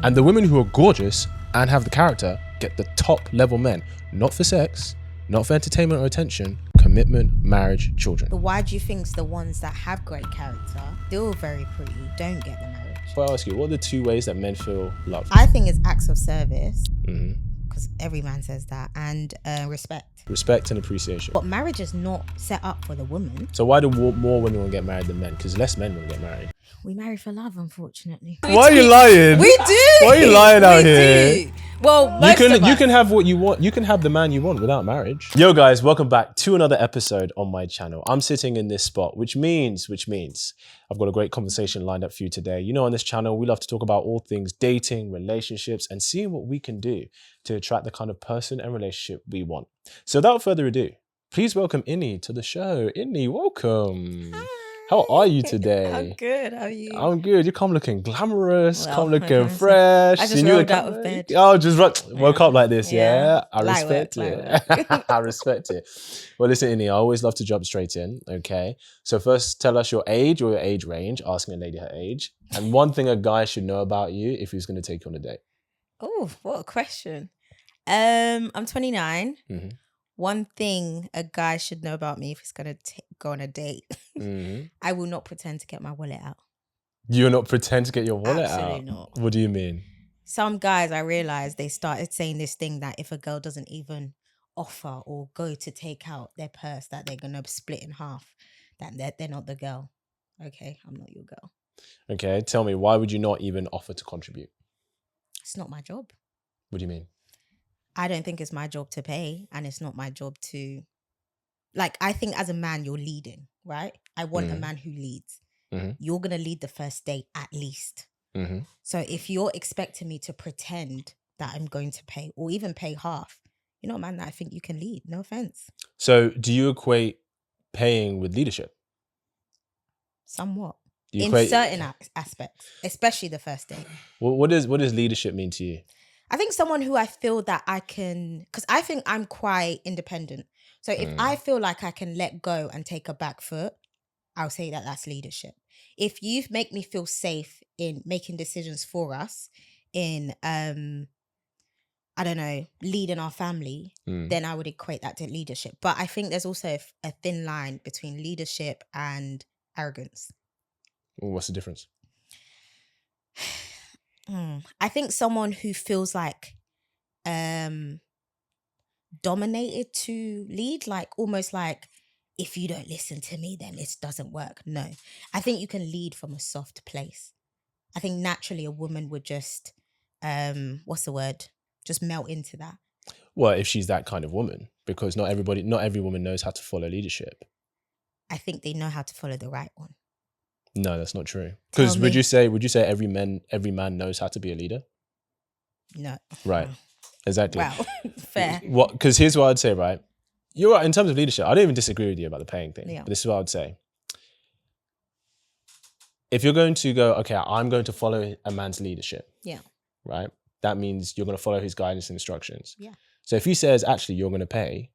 And the women who are gorgeous and have the character get the top level men, not for sex, not for entertainment or attention, commitment, marriage, children. But why do you think the ones that have great character, they're all very pretty, don't get the marriage? Well, I'll ask you, what are the two ways that men feel loved? I think it's acts of service, because every man says that, and respect. Respect and appreciation. But marriage is not set up for the woman. So why do more women want to get married than men? Because less men want to get married. We marry for love, unfortunately. Why are you lying? We do. Why are you lying out here? Do. Well, you can have what you want. You can have the man you want without marriage. Yo guys, welcome back to another episode on my channel. I'm sitting in this spot, which means I've got a great conversation lined up for you today. You know, on this channel, we love to talk about all things dating, relationships, and seeing what we can do to attract the kind of person and relationship we want. So without further ado, please welcome Inni to the show. Inni, welcome. Hi. How are you today? I'm good. How are you? I'm good. You come looking glamorous, Well, come looking fresh. I just rolled out of bed. Oh, just woke up like this, yeah? I Light respect work. it. I respect it. Well, listen, Inni, I always love to jump straight in, okay? So first, tell us your age or your age range, asking a lady her age. And one thing a guy should know about you if he's going to take you on a date. Oh, what a question. I'm 29. Mm-hmm. One thing a guy should know about me if he's going to go on a date, I will not pretend to get my wallet out. You'll not pretend to get your wallet out? Absolutely not. What do you mean? Some guys, I realized they started saying this thing that if a girl doesn't even offer or go to take out their purse, that they're going to split in half, that they're not the girl. Okay, I'm not your girl. Okay, tell me, why would you not even offer to contribute? It's not my job. What do you mean? I don't think it's my job to pay, and it's not my job to, like, I think as a man, you're leading, right? I want a man who leads. You're going to lead the first date at least. So if you're expecting me to pretend that I'm going to pay or even pay half, you're not a man that I think you can lead. No offense. So do you equate paying with leadership? Somewhat. In certain aspects, especially the first date. What does leadership mean to you? I think someone who I feel that I can, because I think I'm quite independent. So if I feel like I can let go and take a back foot, I'll say that that's leadership. If you make me feel safe in making decisions for us, in, I don't know, leading our family, then I would equate that to leadership. But I think there's also a thin line between leadership and arrogance. Well, what's the difference? I think someone who feels like dominated to lead, like almost like, if you don't listen to me, then it doesn't work. No, I think you can lead from a soft place. I think naturally a woman would just, just melt into that. Well, if she's that kind of woman, because not every woman knows how to follow leadership. I think they know how to follow the right one. No, that's not true. Because would you say every man knows how to be a leader? No. Right. Exactly. Wow. Fair. What? Because here's what I'd say, right? You're right in terms of leadership. I don't even disagree with you about the paying thing. Yeah. But this is what I would say. If you're going to go, okay, I'm going to follow a man's leadership. Yeah. Right? That means you're going to follow his guidance and instructions. Yeah. So if he says, actually, you're going to pay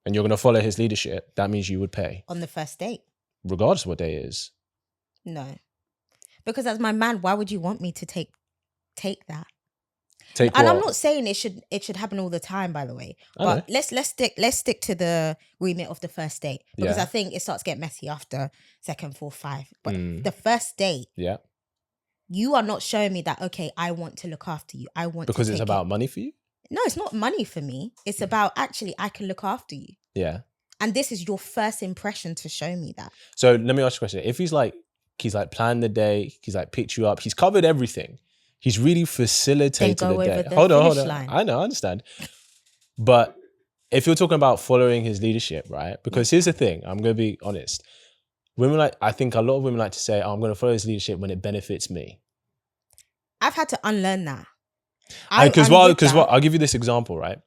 and you're going to follow his leadership, that means you would pay. On the first date? Regardless of what day it is. No. Because as my man, why would you want me to take that? Take and what? I'm not saying it should happen all the time, by the way. But let's stick to the remit of the first date. Because I think it starts to get messy after second, fourth, five. But the first date, you are not showing me that, okay, I want to look after you. Because it's about money for you? No, it's not money for me. It's about actually I can look after you. Yeah. And this is your first impression to show me that. So let me ask you a question. If he's like planned the day, he's like picked you up, he's covered everything. He's really facilitated the day. Hold on. Line. I know, I understand. But if you're talking about following his leadership, right? Because here's the thing, I'm going to be honest. I think a lot of women like to say, oh, I'm going to follow his leadership when it benefits me. I've had to unlearn that. Because I'll give you this example, right?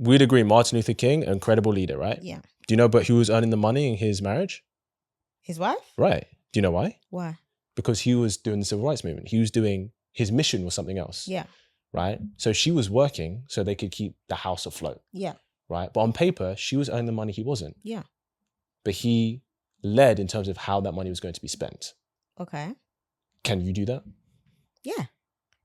We'd agree Martin Luther King, incredible leader, right? Yeah. Do you know, but who was earning the money in his marriage? His wife? Right. Do you know why? Why? Because he was doing the civil rights movement. His mission was something else. Yeah. Right? So she was working so they could keep the house afloat. Yeah. Right? But on paper, she was earning the money, he wasn't. Yeah. But he led in terms of how that money was going to be spent. Okay. Can you do that? Yeah.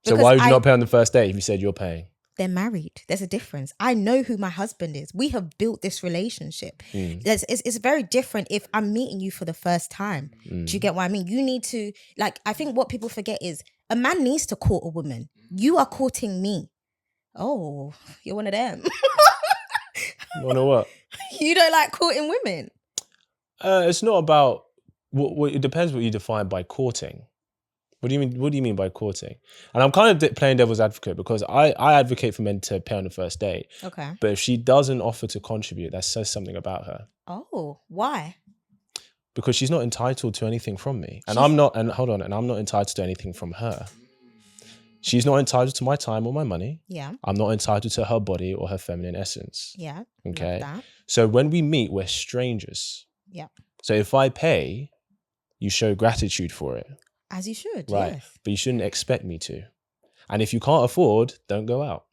So why would you not pay on the first date if you said you're paying? They're married. There's a difference. I know who my husband is. We have built this relationship. It's very different if I'm meeting you for the first time. Do you get what I mean? You need to, like, I think what people forget is a man needs to court a woman. You are courting me. Oh, you're one of them. You wanna what? You don't like courting women? It's not about what. It depends what you define by courting. What do you mean? What do you mean by courting? And I'm kind of playing devil's advocate because I advocate for men to pay on the first date. Okay. But if she doesn't offer to contribute, that says something about her. Oh, why? Because she's not entitled to anything from me, and I'm not. And hold on, and I'm not entitled to anything from her. She's not entitled to my time or my money. Yeah. I'm not entitled to her body or her feminine essence. Yeah. Okay. Love that. So when we meet, we're strangers. Yeah. So if I pay, you show gratitude for it. As you should. Right. Yes. But you shouldn't expect me to. And if you can't afford, don't go out.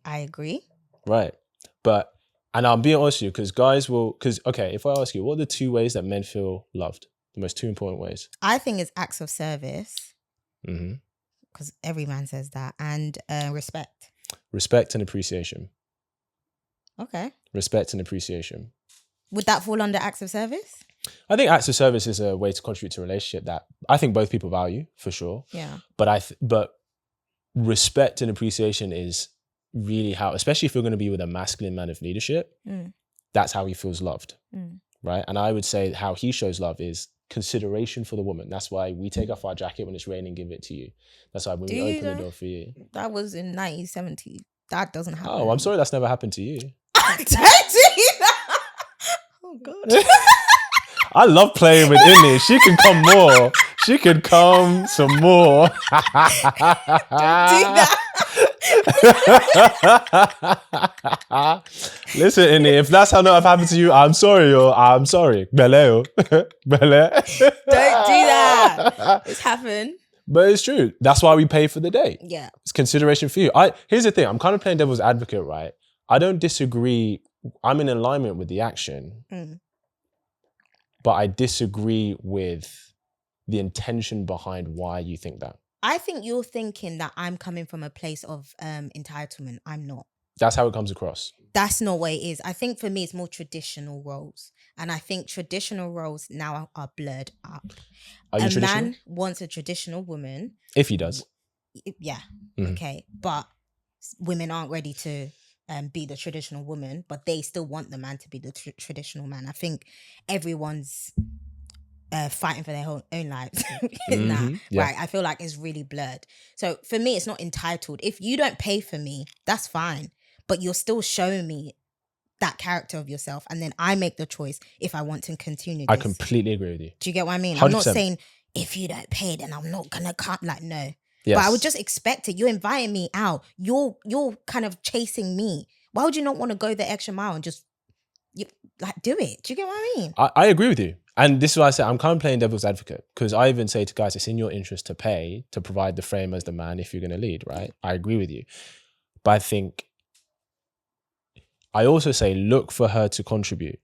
I agree. Right. But, and I'm being honest with you, because guys will, because, okay, if I ask you, what are the 2 ways that men feel loved? The most 2 important ways? I think it's acts of service. Mm-hmm. Because every man says that. And respect. Respect and appreciation. Okay. Respect and appreciation. Would that fall under acts of service? I think acts of service is a way to contribute to a relationship that I think both people value, for sure. Yeah. But but respect and appreciation is really how, especially if you're going to be with a masculine man of leadership, that's how he feels loved, right? And I would say how he shows love is consideration for the woman. That's why we take off our jacket when it's raining, give it to you. That's why when we open the door for you. That was in 1970. That doesn't happen. Oh, I'm sorry that's never happened to you. Don't do that. Oh, God. I love playing with Inni. She can come more. She could come some more. Don't do that. Listen, Inni, if that's how not have happened to you, I'm sorry, yo. I'm sorry. Bele. Bele. Don't do that. It's happened. But it's true. That's why we pay for the date. Yeah. It's consideration for you. Here's the thing. I'm kind of playing devil's advocate, right? I don't disagree. I'm in alignment with the action. But I disagree with the intention behind why you think that. I think you're thinking that I'm coming from a place of entitlement. I'm not. That's how it comes across. That's not what it is. I think for me, it's more traditional roles. And I think traditional roles now are blurred up. Are you traditional? A man wants a traditional woman. If he does. Yeah. Okay. But women aren't ready to be the traditional woman, but they still want the man to be the traditional man. I think everyone's fighting for their own lives in that. Yeah. Right. I feel like it's really blurred. So for me, it's not entitled. If you don't pay for me, that's fine. But you're still showing me that character of yourself. And then I make the choice if I want to continue this. I completely agree with you. Do you get what I mean? 100%. I'm not saying if you don't pay, then I'm not going to come. Like, no. Yes. But I would just expect it. You're inviting me out. You're kind of chasing me. Why would you not want to go the extra mile and just do it? Do you get what I mean? I agree with you. And this is why I say I'm kind of playing devil's advocate, because I even say to guys, it's in your interest to pay to provide the frame as the man if you're going to lead, right? I agree with you. But I think I also say look for her to contribute.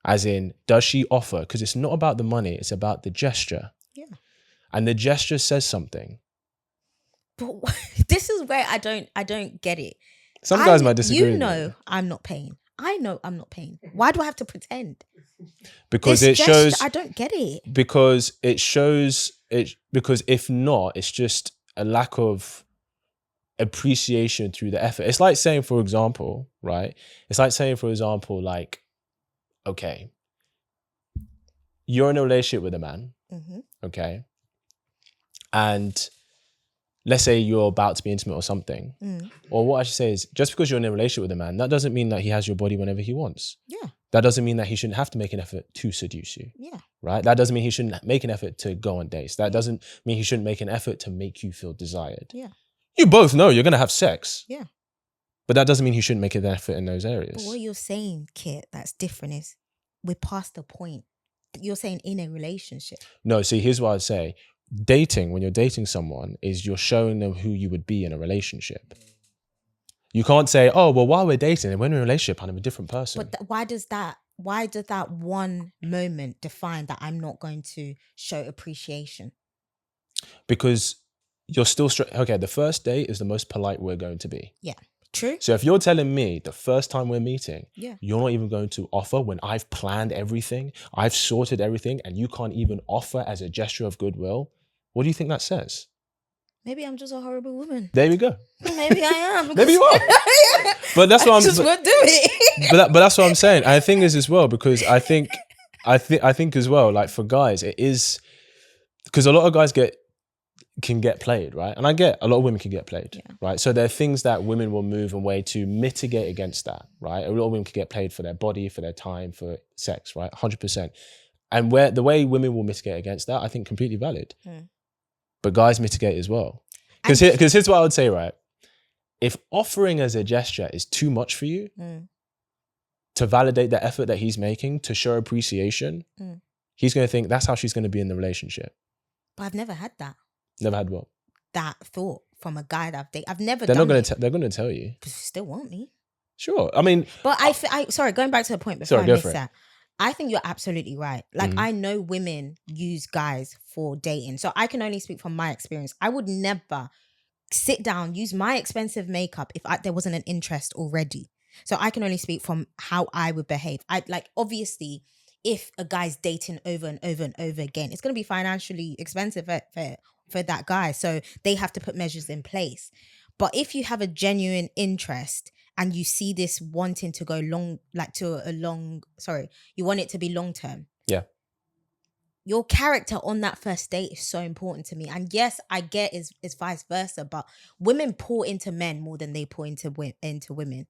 As in, does she offer? Because it's not about the money, it's about the gesture. Yeah. And the gesture says something. But this is where I don't get it. Some guys might disagree. You know I'm not paying. I know I'm not paying. Why do I have to pretend? Because this it shows. I don't get it. Because it shows it. Because if not, it's just a lack of appreciation through the effort. It's like saying, for example, right? It's like saying, for example, like, okay, you're in a relationship with a man, okay, and let's say you're about to be intimate or something, or what I should say is, just because you're in a relationship with a man, that doesn't mean that he has your body whenever he wants. Yeah. That doesn't mean that he shouldn't have to make an effort to seduce you. Yeah. Right? That doesn't mean he shouldn't make an effort to go on dates. That doesn't mean he shouldn't make an effort to make you feel desired. Yeah. You both know you're going to have sex. Yeah. But that doesn't mean he shouldn't make an effort in those areas. But what you're saying, Kit, that's different is we're past the point. You're saying in a relationship. No, see, here's what I'd say. Dating, when you're dating someone, is you're showing them who you would be in a relationship. You can't say, oh, well, while we're dating and when we're in a relationship, I'm a different person. But why does that one moment define that I'm not going to show appreciation? Because you're still okay. The first date is the most polite we're going to be. Yeah, true. So if you're telling me the first time we're meeting, Yeah. you're not even going to offer when I've planned everything, I've sorted everything, and you can't even offer as a gesture of goodwill, what do you think that says? Maybe I'm just a horrible woman. There we go. Maybe I am. Maybe you are. But that's what I'm just won't do it. but that's what I'm saying. And the thing is as well, because I think as well, like for guys, it is because a lot of guys can get played, right? And I get a lot of women can get played, right? So there are things that women will move away to mitigate against that, right? A lot of women can get played for their body, for their time, for sex, right? 100%. And where the way women will mitigate against that, I think completely valid. But guys mitigate as well. Because here's what I would say, right? If offering as a gesture is too much for you to validate the effort that he's making, to show appreciation, he's going to think that's how she's going to be in the relationship. But I've never had that. Never had what? That thought from a guy that I've dated. I've never They're done not going it. to they're going to tell you. But you still want me. Sure. I mean, but sorry, going back to the point before I miss that. I think you're absolutely right. Like I know women use guys for dating. So I can only speak from my experience. I would never sit down, use my expensive makeup if there wasn't an interest already. So I can only speak from how I would behave. Obviously, if a guy's dating over and over and over again, it's going to be financially expensive for that guy. So they have to put measures in place. But if you have a genuine interest and you see this wanting to go you want it to be long term. Yeah. Your character on that first date is so important to me. And yes, I get it's vice versa, but women pour into men more than they pour into women.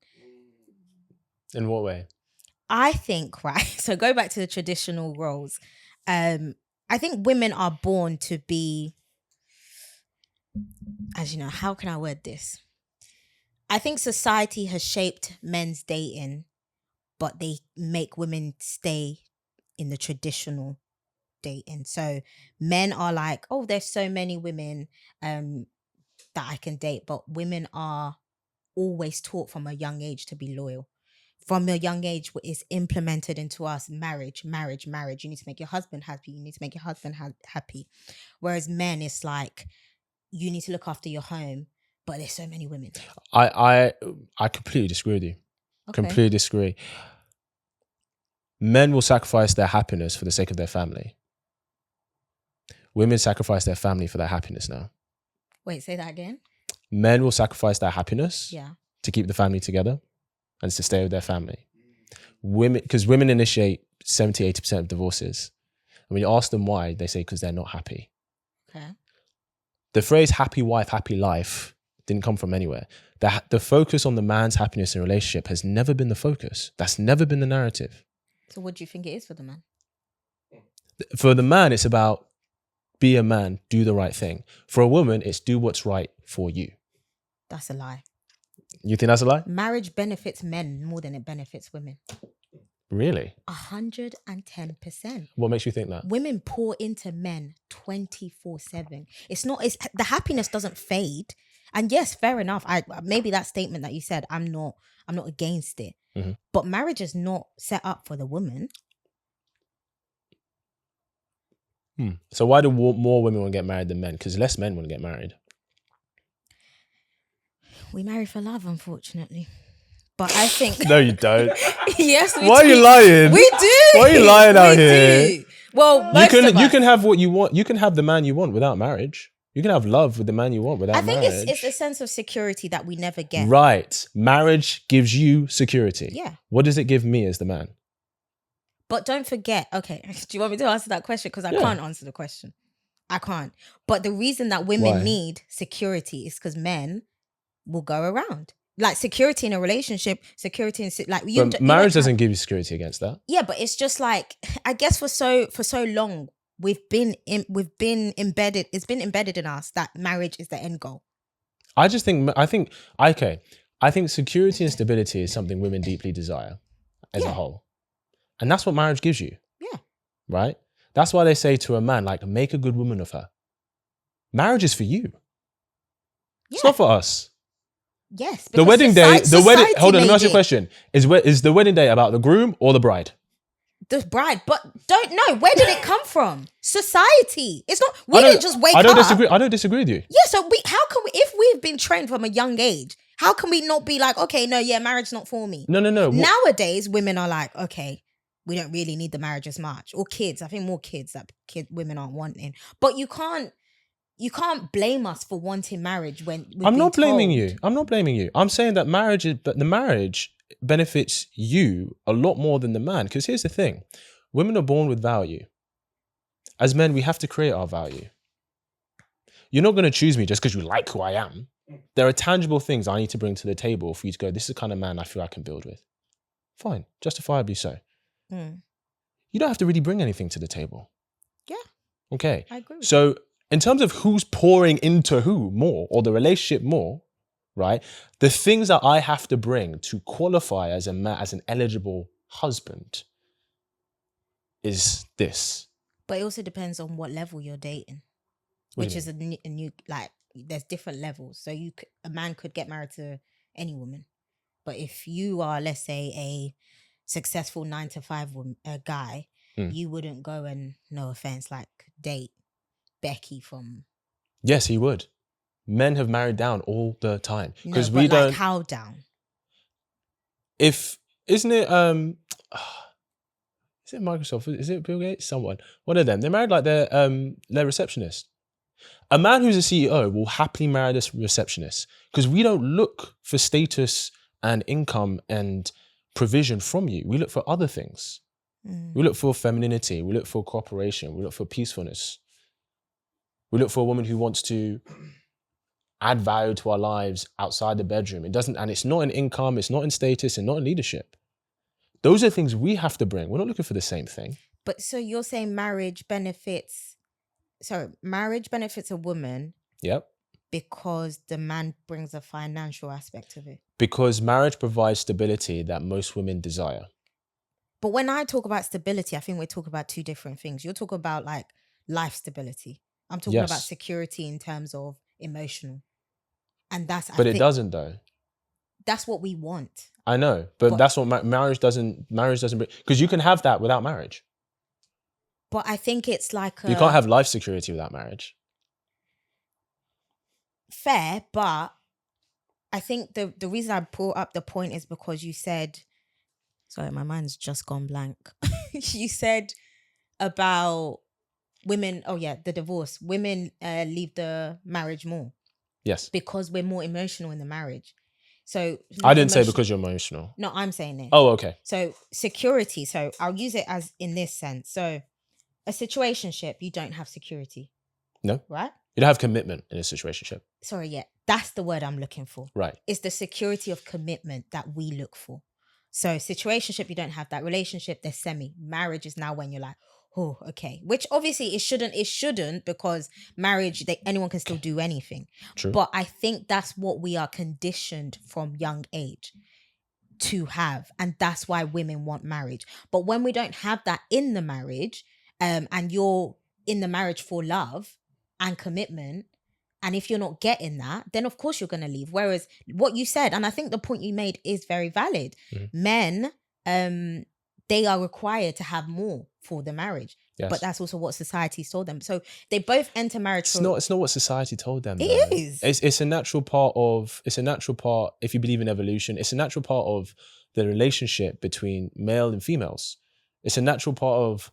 In what way? I think, right, so go back to the traditional roles. I think women are born to be, as you know, how can I word this? I think society has shaped men's dating, but they make women stay in the traditional dating. So men are like, oh, there's so many women that I can date, but women are always taught from a young age to be loyal. From a young age, it's implemented into us, marriage. You need to make your husband happy. You need to make your husband happy. Whereas men, it's like, you need to look after your home, but there's so many women. I completely disagree with you. Okay. Completely disagree. Men will sacrifice their happiness for the sake of their family. Women sacrifice their family for their happiness now. Wait, say that again? Men will sacrifice their happiness to keep the family together and to stay with their family. Because women initiate 70-80% of divorces. And when you ask them why, they say because they're not happy. Okay. The phrase happy wife, happy life didn't come from anywhere. The focus on the man's happiness in a relationship has never been the focus. That's never been the narrative. So what do you think it is for the man? For the man, it's about be a man, do the right thing. For a woman, it's do what's right for you. That's a lie. You think that's a lie? Marriage benefits men more than it benefits women. Really? 110%. What makes you think that? Women pour into men 24/7. It's the happiness doesn't fade. And yes, fair enough. Maybe that statement that you said, I'm not against it. Mm-hmm. But marriage is not set up for the woman. So why do more women want to get married than men? Because less men want to get married. We marry for love, unfortunately. But I think... No, you don't. Yes, we do. Why are you lying? We do. Why are you lying out here? Well, you can have what you want. You can have the man you want without marriage. You can have love with the man you want without marriage. I think it's a sense of security that we never get. Right. Marriage gives you security. Yeah. What does it give me as the man? But don't forget, okay, do you want me to answer that question? Because I can't answer the question. I can't. But the reason that women need security is because men will go around. Like security in a relationship, security in but marriage doesn't give you security against that. Yeah, but it's just like, I guess for so long we've been embedded. It's been embedded in us that marriage is the end goal. I think security and stability is something women deeply desire as a whole. And that's what marriage gives you. Yeah. Right? That's why they say to a man, like, make a good woman of her. Marriage is for you. Yeah. It's not for us. Yes. The wedding day, hold on, let me ask you a question. Is the wedding day about the groom or the bride? the bride, but don't know where did it come from? Society. It's not. We I don't- didn't just wake I don't up. disagree. I don't disagree with you. Yeah. So how can we? If we've been trained from a young age, how can we not be like, okay, no, yeah, marriage not for me. No. Nowadays, women are like, okay, we don't really need the marriage as much, or kids. I think more kids that women aren't wanting. But you can't blame us for wanting marriage when I'm not blaming told. you. I'm not blaming you. I'm saying that the marriage benefits you a lot more than the man. Because here's the thing. Women are born with value. As men, we have to create our value. You're not going to choose me just because you like who I am. There are tangible things I need to bring to the table for you to go, this is the kind of man I feel I can build with. Fine. Justifiably so. Mm. You don't have to really bring anything to the table. Yeah. Okay. I agree with So in terms of who's pouring into who more, or the relationship more, right? The things that I have to bring to qualify as an eligible husband is this. But it also depends on what level you're dating, which is a new like. There's different levels. So a man could get married to any woman, but if you are, let's say, a successful 9-to-5 guy, you wouldn't go and, no offense, like date Becky from. Yes, he would. Men have married down all the time because No, we but like don't. how down? Isn't it is it Microsoft? Is it Bill Gates? Someone, one of them. They married like their receptionist. A man who's a CEO will happily marry this receptionist because we don't look for status and income and provision from you. We look for other things. We look for femininity. We look for cooperation. We look for peacefulness. We look for a woman who wants to add value to our lives outside the bedroom. It doesn't, and it's not in income, it's not in status, and not in leadership. Those are things we have to bring. We're not looking for the same thing. But so you're saying marriage benefits a woman. Yep. Because the man brings a financial aspect of it. Because marriage provides stability that most women desire. But when I talk about stability, I think we're talking about two different things. You're talking about like life stability. I'm talking about security in terms of emotional. And that's... But it doesn't though. That's what we want. I know, but that's what marriage doesn't bring. Because you can have that without marriage. But I think it's like you can't have life security without marriage. Fair, but I think the reason I brought up the point is because you said, sorry, my mind's just gone blank. You said about women, the divorce. Women leave the marriage more. Yes. Because we're more emotional in the marriage. So I didn't say because you're emotional. No, I'm saying it. Oh, okay. So security. So I'll use it as in this sense. So a situationship, you don't have security. No. Right? You don't have commitment in a situationship. Sorry, yeah. That's the word I'm looking for. Right. It's the security of commitment that we look for. So situationship, you don't have that. Relationship, they're semi. Marriage is now when you're like, oh, okay. Which obviously it shouldn't because marriage, anyone can still do anything. True. But I think that's what we are conditioned from young age to have. And that's why women want marriage. But when we don't have that in the marriage, and you're in the marriage for love and commitment, and if you're not getting that, then of course you're going to leave. Whereas what you said, and I think the point you made is very valid. Men, they are required to have more for the marriage. Yes. But that's also what society told them. So they both enter marriage. It's not what society told them. It is. It's a natural part, if you believe in evolution, it's a natural part of the relationship between male and females. It's a natural part of,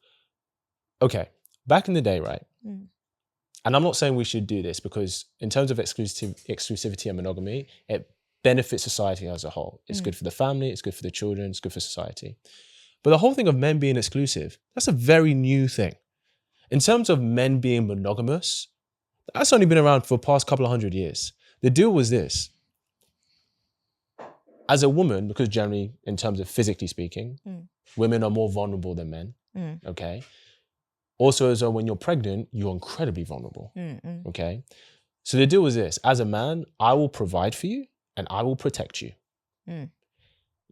okay, back in the day, right? And I'm not saying we should do this because in terms of exclusivity and monogamy, it benefits society as a whole. It's good for the family, it's good for the children, it's good for society. But the whole thing of men being exclusive, that's a very new thing. In terms of men being monogamous, that's only been around for the past couple of 100 years. The deal was this. As a woman, because generally, in terms of physically speaking, women are more vulnerable than men, okay? Also, as well, when you're pregnant, you're incredibly vulnerable, okay? So the deal was this. As a man, I will provide for you and I will protect you.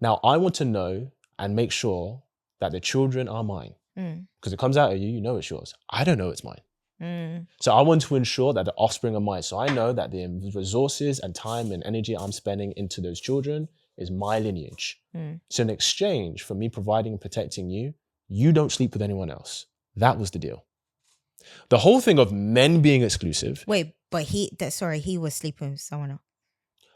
Now, I want to know and make sure that the children are mine. Because it comes out of you, you know it's yours. I don't know it's mine. So I want to ensure that the offspring are mine. So I know that the resources and time and energy I'm spending into those children is my lineage. So in exchange for me providing and protecting you, you don't sleep with anyone else. That was the deal. The whole thing of men being exclusive. Wait, but he was sleeping with someone else.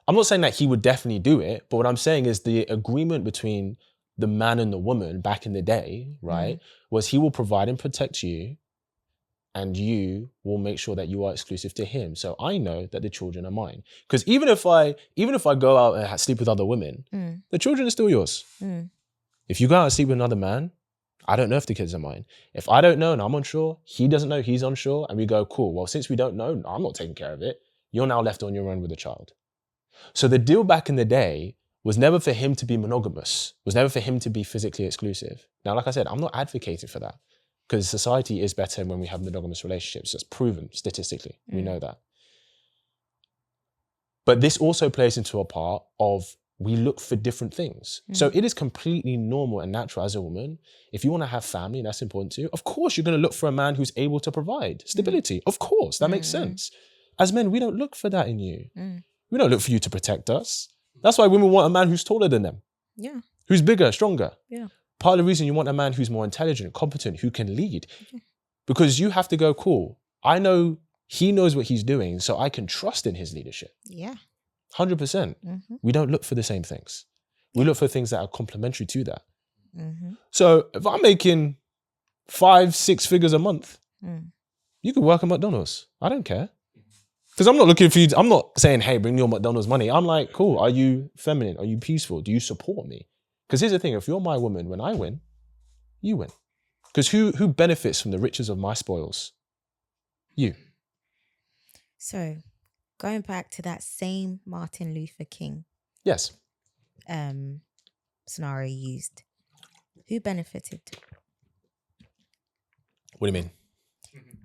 I'm not saying that he would definitely do it, but what I'm saying is the agreement between the man and the woman back in the day, right, was he will provide and protect you, and you will make sure that you are exclusive to him. So I know that the children are mine. Because even if I go out and sleep with other women, the children are still yours. If you go out and sleep with another man, I don't know if the kids are mine. If I don't know and I'm unsure, he doesn't know, he's unsure, and we go, cool, well, since we don't know, I'm not taking care of it. You're now left on your own with a child. So the deal back in the day was never for him to be monogamous, was never for him to be physically exclusive. Now, like I said, I'm not advocating for that because society is better when we have monogamous relationships. It's proven statistically. We know that. But this also plays into a part of we look for different things. So it is completely normal and natural as a woman. If you want to have family, and that's important too, of course, you're going to look for a man who's able to provide stability. Of course, that makes sense. As men, we don't look for that in you. We don't look for you to protect us. That's why women want a man who's taller than them. Yeah. Who's bigger, stronger. Yeah. Part of the reason you want a man who's more intelligent, competent, who can lead. Because you have to go, cool, I know he knows what he's doing, so I can trust in his leadership. Yeah. 100%. We don't look for the same things. We look for things that are complementary to that. So if I'm making 5-6 figures a month, you could work at McDonald's. I don't care. Because I'm not looking for you. I'm not saying, hey, bring me your McDonald's money. I'm like, cool. Are you feminine? Are you peaceful? Do you support me? Because here's the thing. If you're my woman, when I win, you win. Because who benefits from the riches of my spoils? You. So going back to that same Martin Luther King. Yes. Scenario used. Who benefited? What do you mean?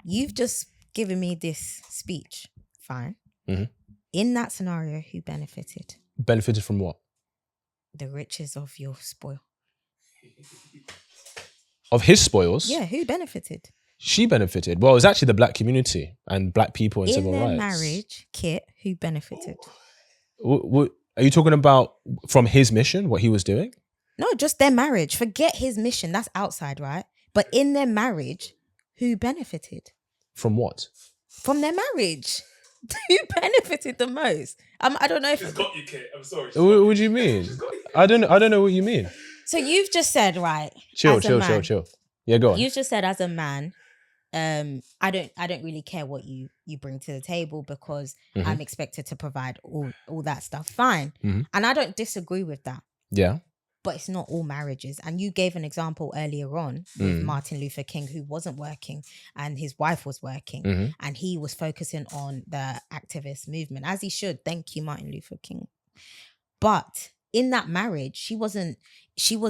You've just given me this speech. Fine. In that scenario, who benefited? Benefited from what? The riches of your spoil. Of his spoils? Yeah, who benefited? She benefited. Well, it was actually the black community and black people and in civil their rights. marriage, Kit, who benefited? What, are you talking about from his mission, what he was doing? No, just their marriage. Forget his mission. That's outside, right? But in their marriage, who benefited? From what? From their marriage. Who benefited the most? I don't know if She's got you, Kit. I'm sorry. What do you mean? I don't know what you mean. So you've just said, right? Chill. Yeah, go on. You've just said as a man, I don't really care what you bring to the table because I'm expected to provide all that stuff. Fine. And I don't disagree with that. Yeah. But it's not all marriages. And you gave an example earlier on with Martin Luther King, who wasn't working and his wife was working and he was focusing on the activist movement, as he should. Thank you, Martin Luther King. But in that marriage, she was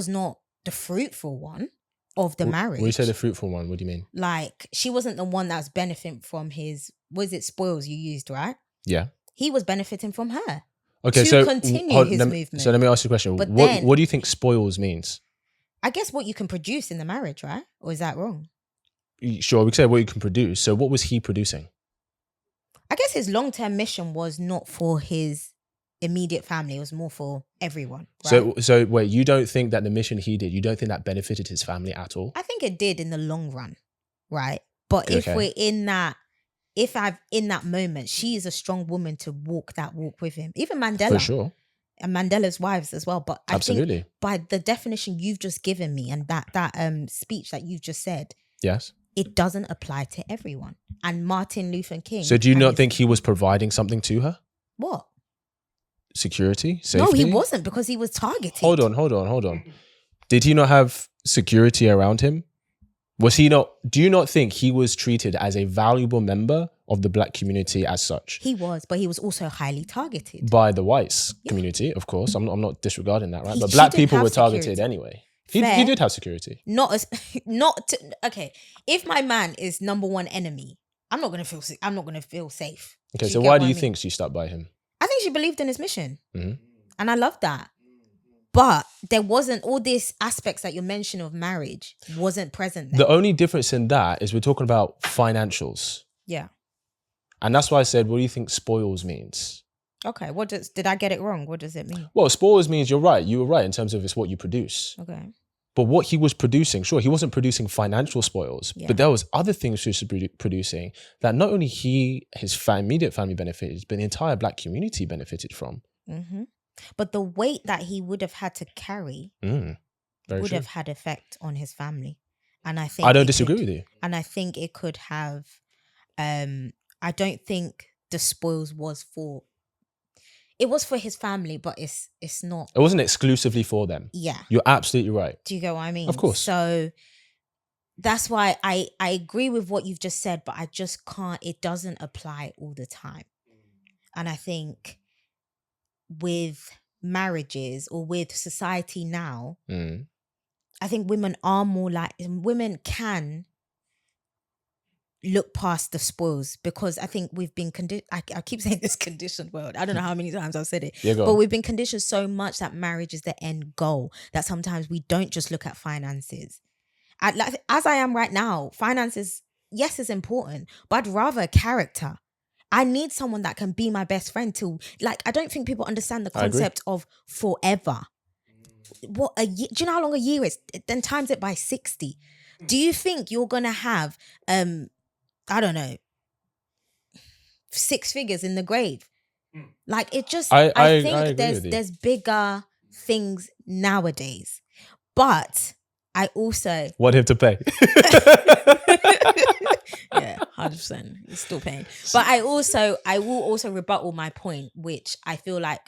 not the fruitful one of the marriage. When you say the fruitful one, what do you mean? Like, she wasn't the one that's benefiting from his, was it spoils you used, right? Yeah. He was benefiting from her. Okay, to continue his movement. So let me ask you a question. But What do you think spoils means? I guess what you can produce in the marriage, right? Or is that wrong? Sure, we can say what you can produce. So what was he producing? I guess his long-term mission was not for his immediate family. It was more for everyone. Right? So wait, you don't think that the mission he did, you don't think that benefited his family at all? I think it did in the long run, right? But if we're in that, in that moment, she is a strong woman to walk that walk with him. Even Mandela. For sure. And Mandela's wives as well. But I Absolutely. think by the definition you've just given me and that speech that you've just said, yes, it doesn't apply to everyone. And Martin Luther King. So do you not think he was providing something to her? What? Security? Safety? No, he wasn't, because he was targeted. Hold on. Did he not have security around him? Was he not? Do you not think he was treated as a valuable member of the black community as such? He was, but he was also highly targeted. By the whites community, of course. I'm not disregarding that, right? But black people were targeted anyway. He did have security. Okay. If my man is number one enemy, I'm not gonna feel safe. Okay, so why do you think she stuck by him? I think she believed in his mission. And I love that. But there wasn't all these aspects that you mentioned of marriage wasn't present there. The only difference in that is we're talking about financials. Yeah. And that's why I said, what do you think spoils means? Okay. Did I get it wrong? What does it mean? Well, spoils means you're right. You were right in terms of it's what you produce. Okay. But what he was producing, sure, he wasn't producing financial spoils, but there was other things he was producing that not only his immediate family benefited, but the entire Black community benefited from. Mm-hmm. But the weight that he would have had to carry would have had effect on his family. And I think I don't disagree with you. And I think it could have, I don't think the spoils it was for his family, but it's not. It wasn't exclusively for them. Yeah. You're absolutely right. Do you get what I mean? Of course. So that's why I agree with what you've just said, but I just can't, it doesn't apply all the time. And I think with marriages or with society now, I think women can look past the spoils, because I think we've been I keep saying this conditioned world. I don't know how many times I've said it, but we've been conditioned so much that marriage is the end goal that sometimes we don't just look at finances. As I am right now, finances, yes, is important, but I'd rather character. I need someone that can be my best friend till, I don't think people understand the concept of forever. What a year? Do you know how long a year is? Then times it by 60. Do you think you're gonna have I don't know, 6 figures in the grave? It just, I think there's bigger things nowadays. But I also want him to pay. Yeah, 100%. He's still paying. But I will also rebuttal my point, which I feel like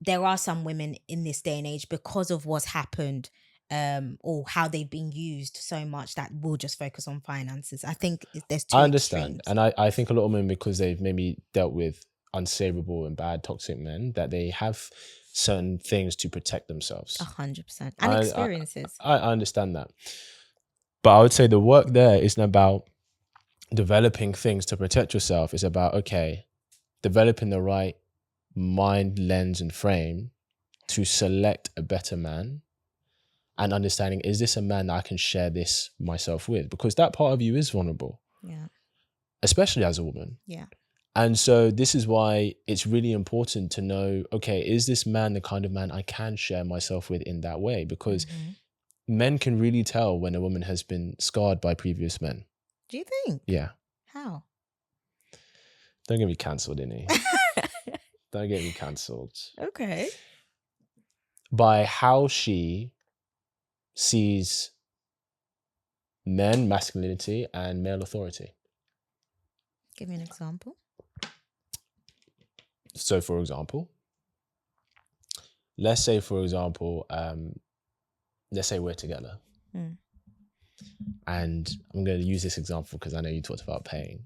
there are some women in this day and age, because of what's happened, or how they've been used so much, that will just focus on finances. I think there's two I understand. extremes. And I think a lot of men, because they've maybe dealt with unsavourable and bad toxic men, that they have certain things to protect themselves. 100%. And experiences. I understand that. But I would say the work there isn't about developing things to protect yourself. It's about, okay, developing the right mind, lens, and frame to select a better man, and understanding, is this a man that I can share this myself with? Because that part of you is vulnerable. Yeah. Especially as a woman. Yeah. And so this is why it's really important to know, okay, is this man the kind of man I can share myself with in that way? Because men can really tell when a woman has been scarred by previous men. Do you think? Yeah. How? Don't get me cancelled, innit? Don't get me cancelled. Okay. By how she sees men, masculinity, and male authority. Give me an example. So, for example, let's say we're together. And I'm going to use this example because I know you talked about paying.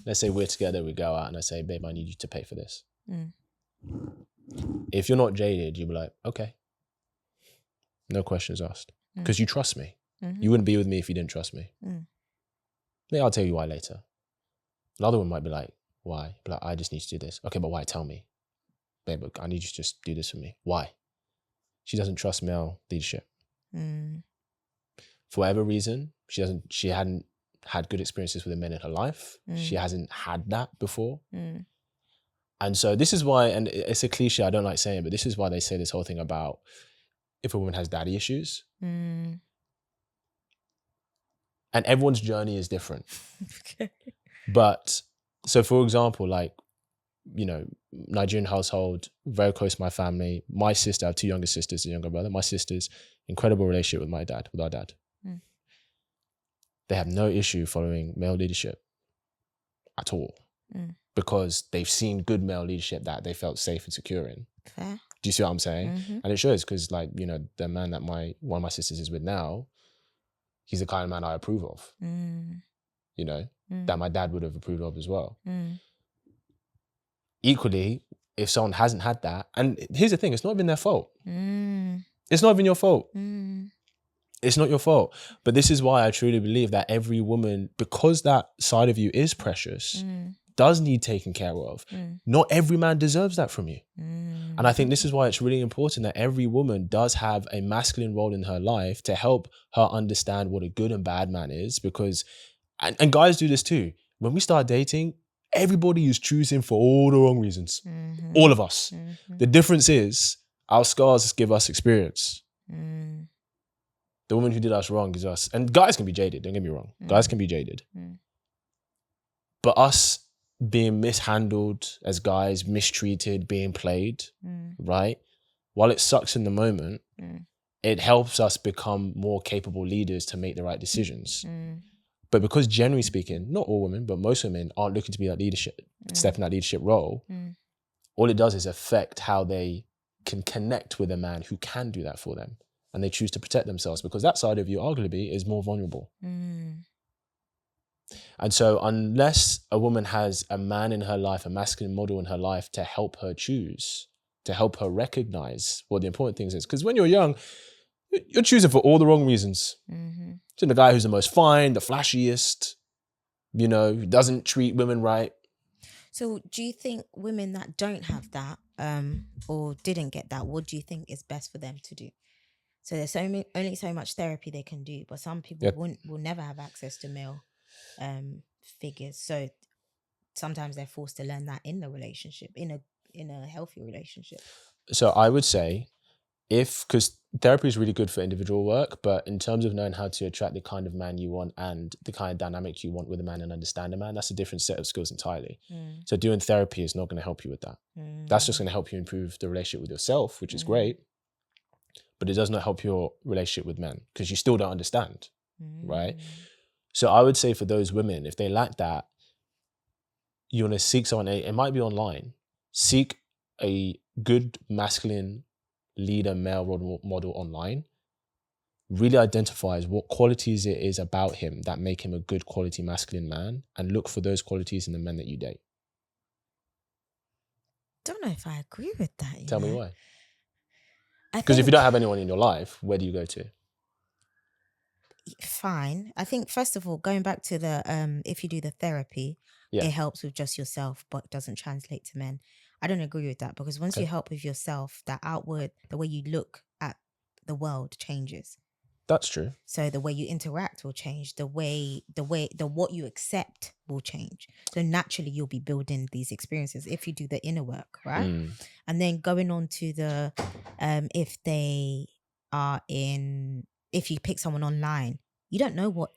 Let's say we're together, we go out and I say, babe, I need you to pay for this. If you're not jaded, you'll be like, okay. No questions asked. Because you trust me. You wouldn't be with me if you didn't trust me. Maybe I'll tell you why later. Another one might be like, why? Be like, I just need to do this. Okay, but why? Tell me. Babe, look, I need you to just do this for me. Why? She doesn't trust male leadership. For whatever reason, she hadn't had good experiences with the men in her life. She hasn't had that before. And so this is why, and it's a cliche, I don't like saying, but this is why they say this whole thing about if a woman has daddy issues. And everyone's journey is different. Okay. But so for example, Nigerian household, very close to my family. My sister, I have 2 younger sisters, a younger brother. My sister's incredible relationship with our dad. They have no issue following male leadership at all. Because they've seen good male leadership that they felt safe and secure in. Fair. Do you see what I'm saying? And it shows because the man that one of my sisters is with now, he's the kind of man I approve of. That my dad would have approved of as well. Equally, if someone hasn't had that, and here's the thing, it's not even their fault. It's not even your fault. It's not your fault. But this is why I truly believe that every woman, because that side of you is precious, does need taken care of. Not every man deserves that from you. And I think this is why it's really important that every woman does have a masculine role in her life to help her understand what a good and bad man is. Because, and guys do this too. When we start dating, everybody is choosing for all the wrong reasons. All of us. The difference is our scars give us experience. The woman who did us wrong is us. And guys can be jaded, don't get me wrong. Guys can be jaded. But us being mishandled as guys, mistreated, being played, right? While it sucks in the moment, it helps us become more capable leaders to make the right decisions. But because generally speaking, not all women, but most women aren't looking to be that leadership, step in that leadership role, all it does is affect how they can connect with a man who can do that for them. And they choose to protect themselves because that side of you arguably is more vulnerable. And so unless a woman has a man in her life, a masculine model in her life to help her choose, to help her recognize what the important things is. Because when you're young, you're choosing for all the wrong reasons. So the guy who's the most fine, the flashiest, you know, who doesn't treat women right. So do you think women that don't have that or didn't get that, what do you think is best for them to do? So there's only so much therapy they can do, but some people will never have access to male figures. So sometimes they're forced to learn that in the relationship, in a healthy relationship. So I would say because therapy is really good for individual work, but in terms of knowing how to attract the kind of man you want and the kind of dynamic you want with a man and understand a man, that's a different set of skills entirely. So doing therapy is not going to help you with that. That's just going to help you improve the relationship with yourself, which is great, but it does not help your relationship with men because you still don't understand, right? So I would say for those women, if they lack that, you want to seek someone, it might be online, seek a good masculine leader, male role model online, really identifies what qualities it is about him that make him a good quality masculine man, and look for those qualities in the men that you date. Don't know if I agree with that. Tell me why. Because if you don't have anyone in your life, where do you go to? Fine. I think first of all, going back to the if you do the therapy, it helps with just yourself, but doesn't translate to men. I don't agree with that because once you help with yourself, that outward, the way you look at the world changes. That's true. So the way you interact will change. The what you accept will change. So naturally, you'll be building these experiences if you do the inner work, right? And then going on to the if you pick someone online, you don't know what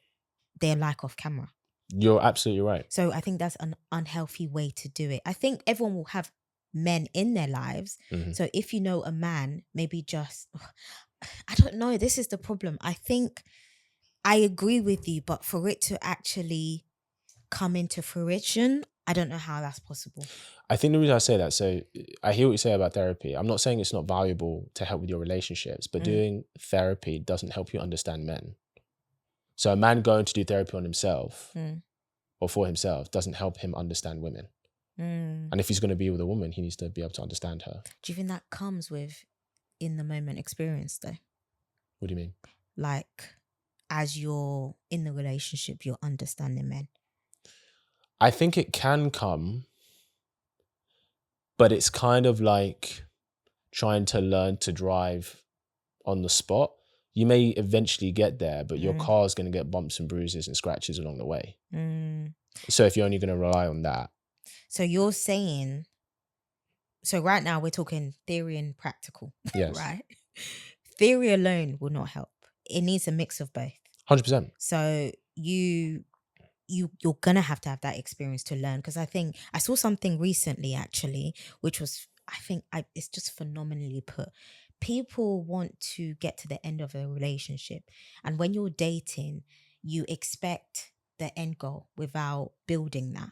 they're like off camera. You're absolutely right. So I think that's an unhealthy way to do it. I think everyone will have men in their lives. So if you know a man, maybe I don't know. This is the problem. I think I agree with you, but for it to actually come into fruition, I don't know how that's possible. I think the reason I say that, so I hear what you say about therapy. I'm not saying it's not valuable to help with your relationships, but doing therapy doesn't help you understand men. So a man going to do therapy on himself or for himself doesn't help him understand women. And if he's going to be with a woman, he needs to be able to understand her. Do you think that comes with in the moment experience though? What do you mean? Like as you're in the relationship, you're understanding men. I think it can come, but it's kind of like trying to learn to drive on the spot. You may eventually get there, but your car's going to get bumps and bruises and scratches along the way. So if you're only going to rely on that. So you're saying, so right now we're talking theory and practical, yes. Right? Theory alone will not help. It needs a mix of both. 100%. So you're gonna have to have that experience to learn. Because I think I saw something recently actually, which was it's just phenomenally put. People want to get to the end of a relationship, and when you're dating, you expect the end goal without building that.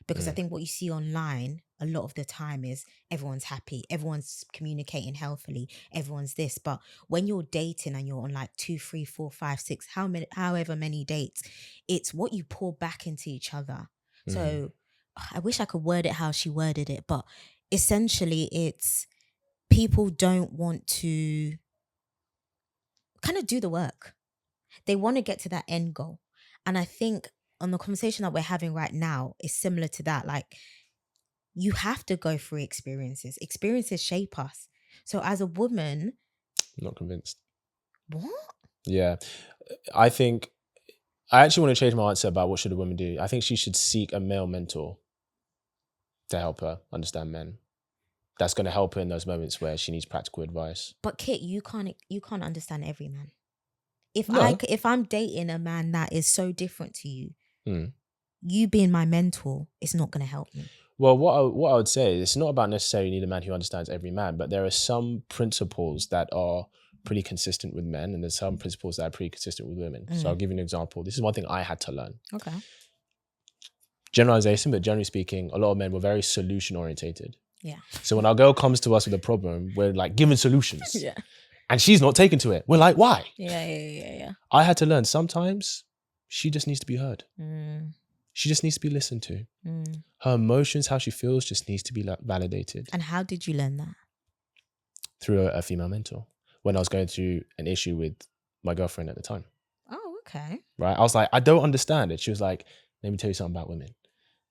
Because I think what you see online a lot of the time is everyone's happy, everyone's communicating healthily, everyone's this. But when you're dating and you're on like 2, 3, 4, 5, 6, however many dates, it's what you pour back into each other. So I wish I could word it how she worded it, but essentially it's people don't want to kind of do the work. They want to get to that end goal. And I think on the conversation that we're having right now is similar to that. Like, you have to go through experiences. Experiences shape us. So as a woman... Not convinced. What? Yeah. I actually want to change my answer about what should a woman do. I think she should seek a male mentor to help her understand men. That's going to help her in those moments where she needs practical advice. But Kit, you can't understand every man. If I'm dating a man that is so different to you, you being my mentor is not going to help me. Well, what I would say is it's not about necessarily you need a man who understands every man, but there are some principles that are pretty consistent with men, and there's some principles that are pretty consistent with women. So I'll give you an example. This is one thing I had to learn. Okay. Generalization, but generally speaking, a lot of men were very solution orientated. Yeah. So when our girl comes to us with a problem, we're like giving solutions. Yeah. And she's not taken to it. We're like, why? Yeah. I had to learn sometimes she just needs to be heard. She just needs to be listened to. Her emotions, how she feels, just needs to be validated. And how did you learn that? Through a female mentor. When I was going through an issue with my girlfriend at the time. Oh, okay. Right? I was like, I don't understand it. She was like, let me tell you something about women.